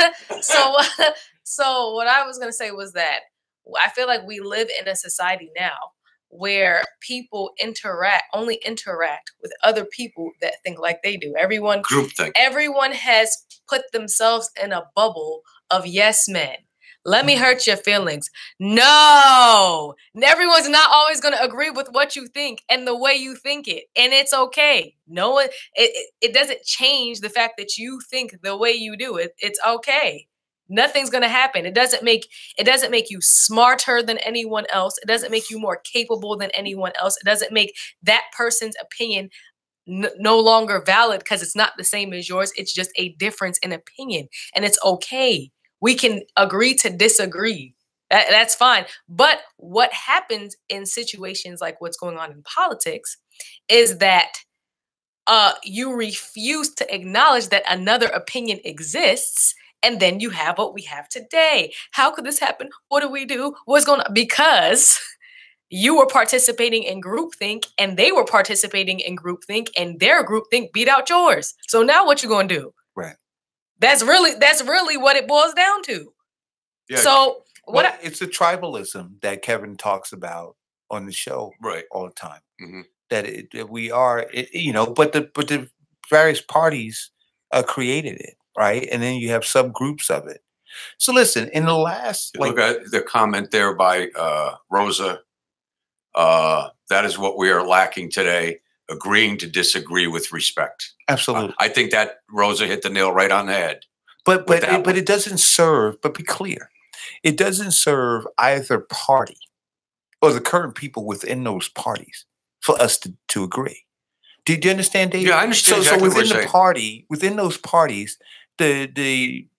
going to say was that I feel like we live in a society now where people only interact with other people that think like they do. Everyone has put themselves in a bubble of yes men. Let me hurt your feelings. No, everyone's not always going to agree with what you think and the way you think it. And it's okay. No, it doesn't change the fact that you think the way you do it. It's okay. Nothing's going to happen. It doesn't make you smarter than anyone else. It doesn't make you more capable than anyone else. It doesn't make that person's opinion no longer valid because it's not the same as yours. It's just a difference in opinion. And it's okay. We can agree to disagree. That's fine. But what happens in situations like what's going on in politics is that you refuse to acknowledge that another opinion exists. And then you have what we have today. How could this happen? What do we do? What's going on? Because you were participating in groupthink and they were participating in groupthink and their groupthink beat out yours. So now what you going to do? Right. That's really what it boils down to. Yeah. So it's the tribalism that Kevin talks about on the show all the time. Mm-hmm. That we are, but the various parties created it. Right. And then you have subgroups of it. So listen, in the last look at the comment there by Rosa. That is what we are lacking today. Agreeing to disagree with respect. Absolutely. I think that Rosa hit the nail right on the head. But it doesn't serve, but be clear. It doesn't serve either party or the current people within those parties for us to agree. Do you understand, Dave? Yeah, I understand. So within those parties, the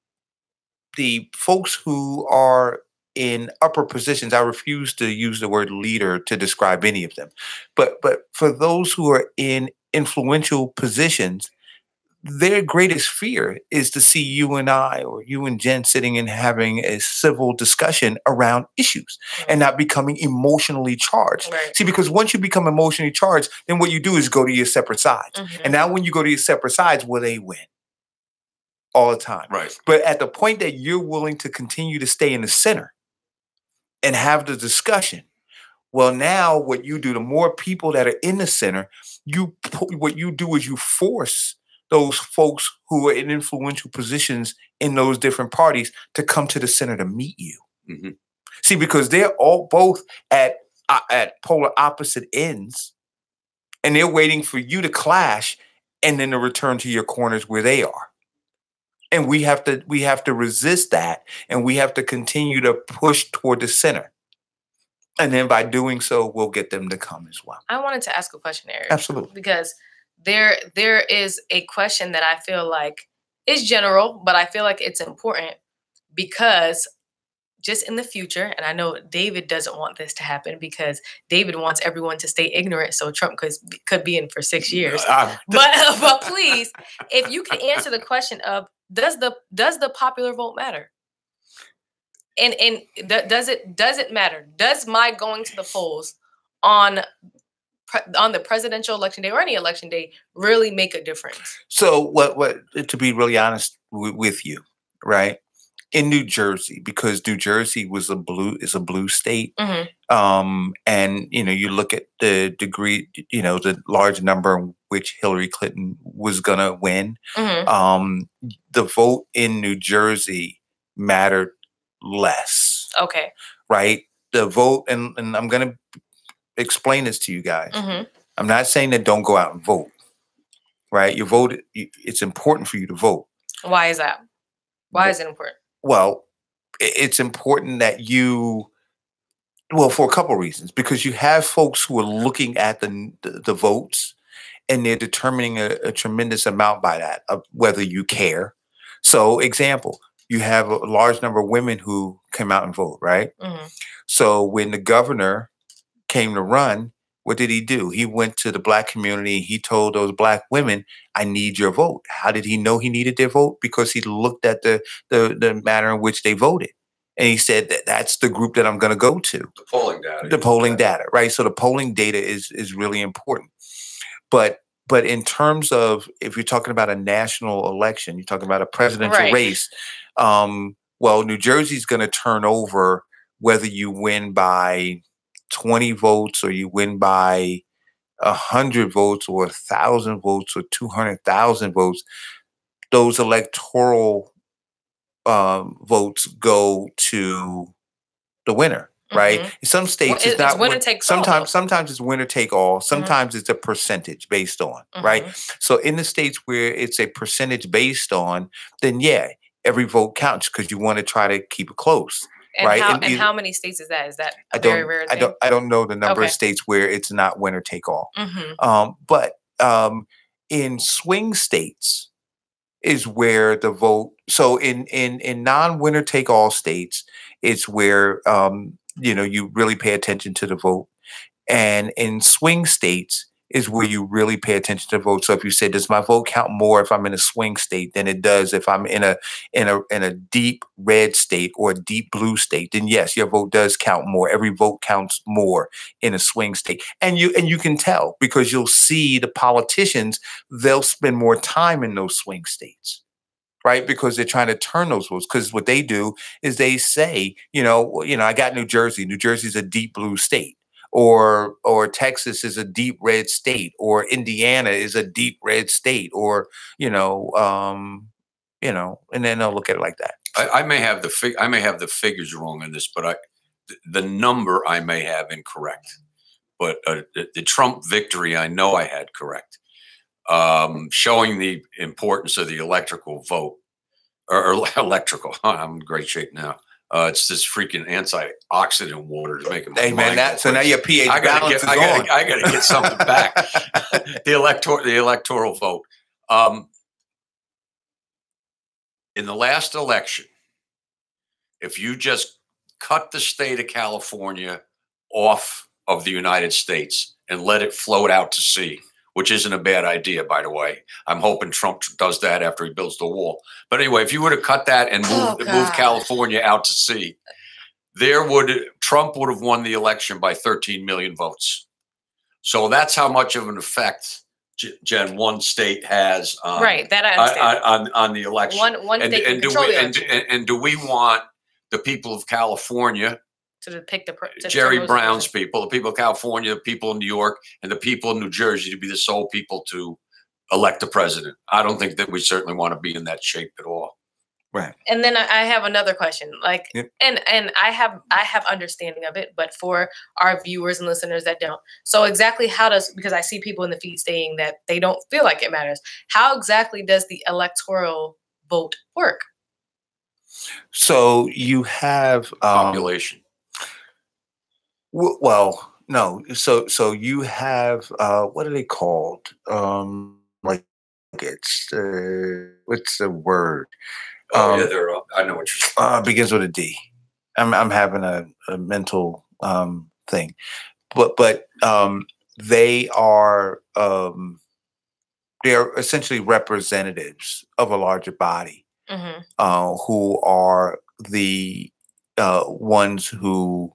folks who are in upper positions, I refuse to use the word leader to describe any of them, but for those who are in influential positions, their greatest fear is to see you and I or you and Jen sitting and having a civil discussion around issues and not becoming emotionally charged. Right. See, because once you become emotionally charged, then what you do is go to your separate sides. And now when you go to your separate sides, well, they win all the time. Right. But at the point that you're willing to continue to stay in the center and have the discussion, well, now what you do, the more people that are in the center, what you do is you force those folks who are in influential positions in those different parties to come to the center to meet you. Mm-hmm. See, because they're all both at polar opposite ends, and they're waiting for you to clash and then to return to your corners where they are. And we have to resist that, and we have to continue to push toward the center. And then by doing so, we'll get them to come as well. I wanted to ask a question, Eric. Absolutely. Because there is a question that I feel like is general, but I feel like it's important because just in the future, and I know David doesn't want this to happen because David wants everyone to stay ignorant so Trump could be in for 6 years. But please, if you can answer the question of does the popular vote matter? And does it matter? Does my going to the polls on the presidential election day or any election day really make a difference? So what to be really honest with you, right? In New Jersey, because New Jersey is a blue state. Mm-hmm. And you look at the degree, the large number in which Hillary Clinton was gonna win. Mm-hmm. The vote in New Jersey mattered less. Okay. Right? The vote, and I'm gonna explain this to you guys. Mm-hmm. I'm not saying that don't go out and vote. Right? You vote. It's important for you to vote. Why is that? Why is it important? Well, it's important that for a couple of reasons, because you have folks who are looking at the votes and they're determining a tremendous amount by that of whether you care. So, example, you have a large number of women who come out and vote, right? Mm-hmm. So when the governor came to run, what did he do? He went to the Black community. He told those Black women, I need your vote. How did he know he needed their vote? Because he looked at the manner in which they voted. And he said that's the group that I'm going to go to. The polling data. The polling data, right? So the polling data is really important. But in terms of, if you're talking about a national election, you're talking about a presidential race, well, New Jersey's going to turn over whether you win by 20 votes or you win by 100 votes or 1,000 votes or 200,000 votes. Those electoral votes go to the winner, right? Mm-hmm. In some states, it's not winner takes sometimes, all. Sometimes it's winner take all. Sometimes it's a percentage based on, right? So in the states where it's a percentage based on, then yeah, every vote counts because you want to try to keep it close. And right? How many states is that? Is that a very rare thing? I don't know the number of states where it's not winner take all. Mm-hmm. But in swing states is where the vote. So in non-winner take all states, it's where you really pay attention to the vote. And in swing states is where you really pay attention to the vote. So if you say, does my vote count more if I'm in a swing state than it does if I'm in a deep red state or a deep blue state, then yes, your vote does count more. Every vote counts more in a swing state. And you can tell because you'll see the politicians, they'll spend more time in those swing states. Right, because they're trying to turn those votes. Because what they do is they say, I got New Jersey. New Jersey's a deep blue state, or Texas is a deep red state, or Indiana is a deep red state, or and then they'll look at it like that. I may have the figures wrong on this, but the number I may have incorrect. But the Trump victory, I know I had correct. Showing the importance of the electrical vote or electrical. I'm in great shape now. It's this freaking antioxidant water to make it. Hey man, so now your pH balance is on. I got to get something back. The electoral vote. In the last election, if you just cut the state of California off of the United States and let it float out to sea, which isn't a bad idea, by the way. I'm hoping Trump does that after he builds the wall. But anyway, if you were to cut that and move California out to sea, Trump would have won the election by 13 million votes. So that's how much of an effect, Jen, one state has on, that I understand. on the election. One state can control the election. And do we want the people of California to pick Jerry Brown's people, the people of California, the people in New York, and the people in New Jersey to be the sole people to elect the president? I don't think that we certainly want to be in that shape at all. Right. And then I have another question, and I have understanding of it, but for our viewers and listeners that don't. So exactly because I see people in the feed saying that they don't feel like it matters. How exactly does the electoral vote work? So you have population. Well, no. So you have what are they called? Like it's what's the word? They're I know what you're saying. Begins with a D. I'm having a mental thing, but they are essentially representatives of a larger body who are the ones who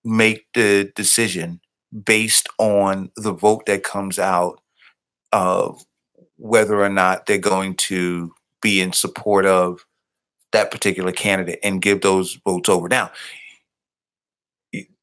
make the decision based on the vote that comes out of whether or not they're going to be in support of that particular candidate and give those votes over. Now,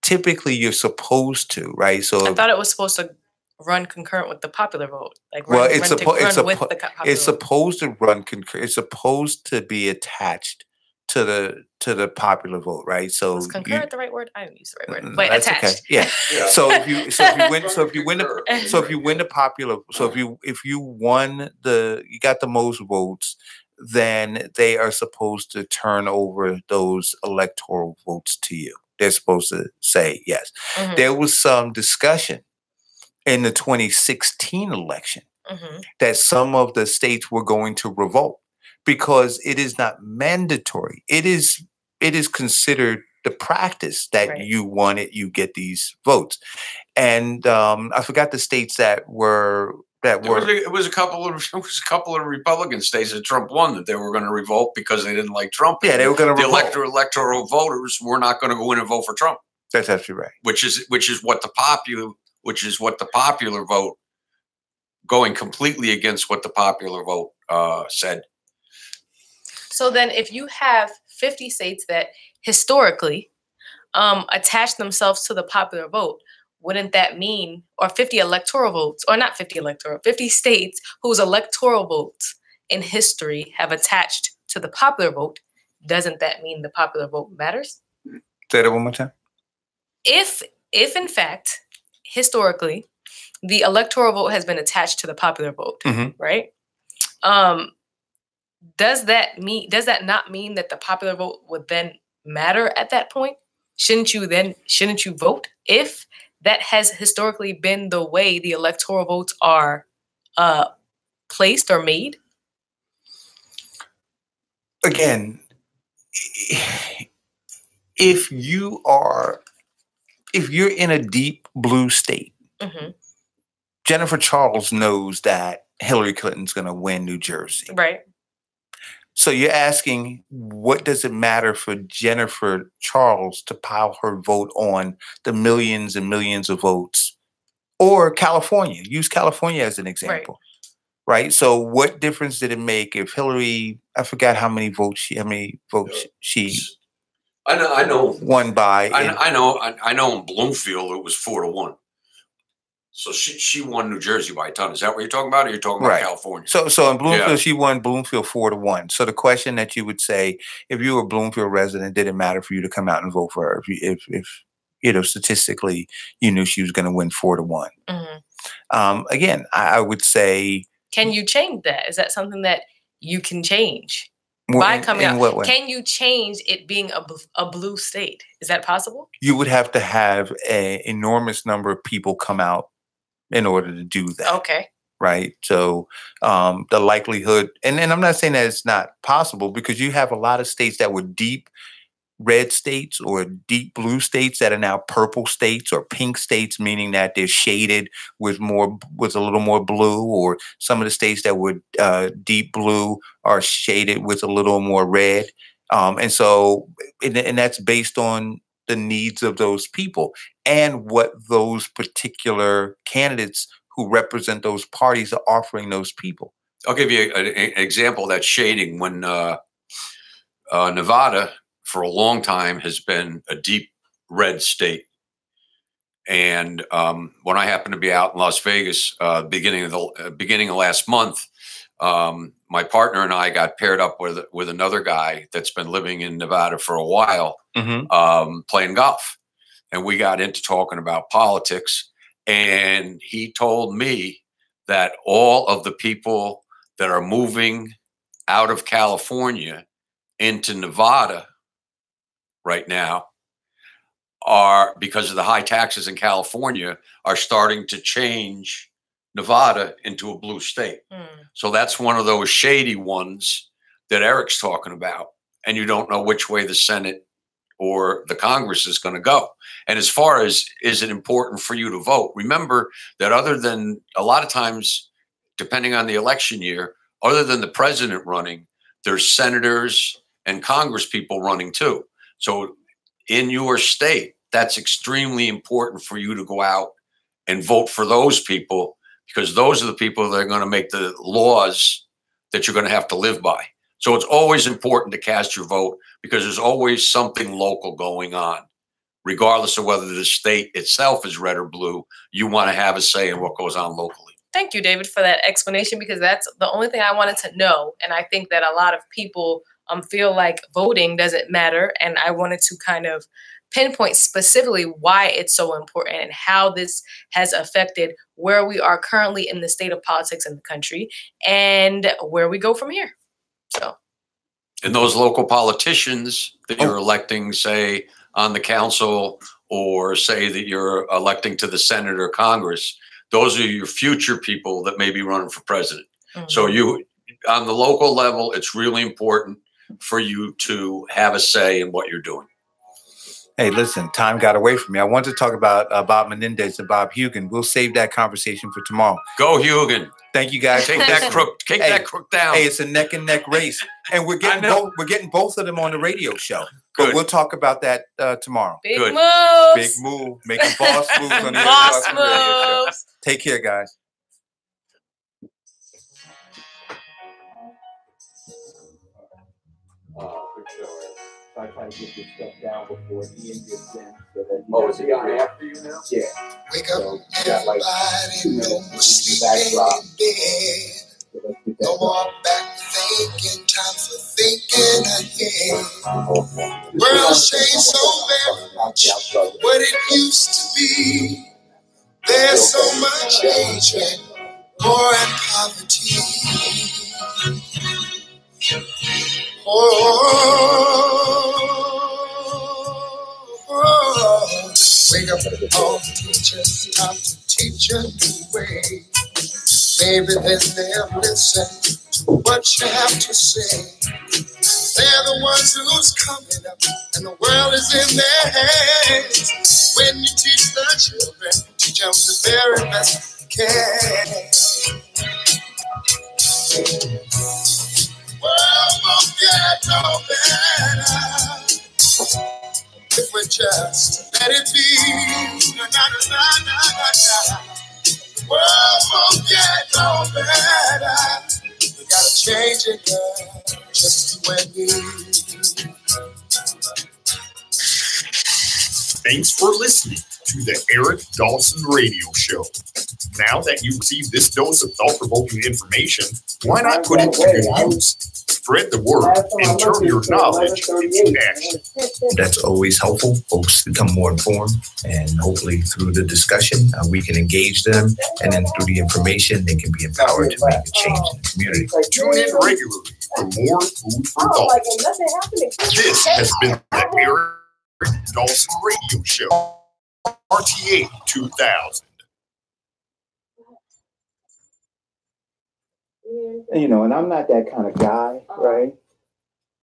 typically you're supposed to, right? So I thought it was supposed to run concurrent with the popular vote. It's supposed to run concurrent. It's supposed to be attached to the popular vote, right? So was concurrent the right word? I didn't use the right word, but attached. Okay. Yeah. So if you win the popular, if you won you got the most votes, then they are supposed to turn over those electoral votes to you. They're supposed to say yes. There was some discussion in the 2016 election that some of the states were going to revolt, because it is not mandatory. It is considered the practice that you won it, you get these votes. And I forgot the states that were. It was a couple of Republican states that Trump won that they were going to revolt because they didn't like Trump. Yeah, they were going to revolt. The electoral voters were not going to go in and vote for Trump. That's absolutely right. Which is what the popular vote, going completely against what the popular vote said. So then if you have 50 states that historically attach themselves to the popular vote, wouldn't that mean, or 50 electoral votes, or not 50 electoral, 50 states whose electoral votes in history have attached to the popular vote, doesn't that mean the popular vote matters? Say that one more time. If in fact, historically, the electoral vote has been attached to the popular vote, right? Does that not mean that the popular vote would then matter at that point? Shouldn't you vote if that has historically been the way the electoral votes are placed or made? Again, if you're in a deep blue state, Jennifer Charles knows that Hillary Clinton's going to win New Jersey. Right. So you're asking, what does it matter for Jennifer Charles to pile her vote on the millions and millions of votes? Or California. Use California as an example. Right? So what difference did it make if Hillary, I forgot how many votes she I know won by. I know in Bloomfield it was 4-1. So she won New Jersey by a ton. Is that what you're talking about? Or you're talking about California? So in Bloomfield, she won Bloomfield 4-1. So the question that you would say, if you were a Bloomfield resident, did it matter for you to come out and vote for her? If statistically you knew she was going to win 4-1. Again, I would say, can you change that? Is that something that you can change by coming out? What way? Can you change it being a blue state? Is that possible? You would have to have an enormous number of people come out in order to do that. Okay. Right. So the likelihood, and I'm not saying that it's not possible, because you have a lot of states that were deep red states or deep blue states that are now purple states or pink states, meaning that they're shaded with a little more blue, or some of the states that were deep blue are shaded with a little more red. And that's based on the needs of those people and what those particular candidates who represent those parties are offering those people. I'll give you an example of that shading. When Nevada, for a long time, has been a deep red state. And when I happened to be out in Las Vegas, beginning of last month, my partner and I got paired up with another guy that's been living in Nevada for a while, playing golf. And we got into talking about politics. And he told me that all of the people that are moving out of California into Nevada right now are, because of the high taxes in California, are starting to change Nevada into a blue state. So that's one of those shady ones that Eric's talking about. And you don't know which way the Senate or the Congress is going to go. And as far as, is it important for you to vote? Remember that other than, a lot of times, depending on the election year, other than the president running, there's senators and Congress people running too. So in your state, that's extremely important for you to go out and vote for those people, because those are the people that are going to make the laws that you're going to have to live by. So it's always important to cast your vote, because there's always something local going on. Regardless of whether the state itself is red or blue, you want to have a say in what goes on locally. Thank you, David, for that explanation, because that's the only thing I wanted to know. And I think that a lot of people feel like voting doesn't matter. And I wanted to kind of pinpoint specifically why it's so important and how this has affected where we are currently in the state of politics in the country and where we go from here. So, and those local politicians that you're electing, say, on the council, or say that you're electing to the Senate or Congress, those are your future people that may be running for president. So you, on the local level, it's really important for you to have a say in what you're doing. Hey, listen, time got away from me. I want to talk about Bob Menendez and Bob Hugin. We'll save that conversation for tomorrow. Go Hugin. Thank you, guys. Take that crook. Take that crook down. Hey, it's a neck and neck race, and we're getting both of them on the radio show. Good. But we'll talk about that tomorrow. Big Good. moves. Big move. Making boss moves on the boss radio show. moves. Take care, guys. I try to get this stuff down before Ian gets in. So that is he on after you now? Yeah. Wake up, everybody, no more sleeping in bed. No more back thinking, time for thinking ahead. The world's changed so very much what it used to be. There's so much hatred, war and poverty. Wake up all the teachers, time to teach a new way. Maybe then they'll listen to what you have to say. They're the ones who's coming up, and the world is in their hands. When you teach the children, teach them the very best you can. World won't get no better if we just let it be. Na, na, na, na, na, na. The world won't get no better. We gotta change it, girl, just you and me. Thanks for listening to the Eric Dawson Radio Show. Now that you've received this dose of thought-provoking information, why not put it to good use? Spread the word and turn your knowledge into action. That's always helpful. Folks become more informed, and hopefully through the discussion, we can engage them, and then through the information, they can be empowered to make a change in the community. Tune in regularly for more food for thought. This has been the Eric Dawson Radio Show, RTA 2000. You know, and I'm not that kind of guy, right?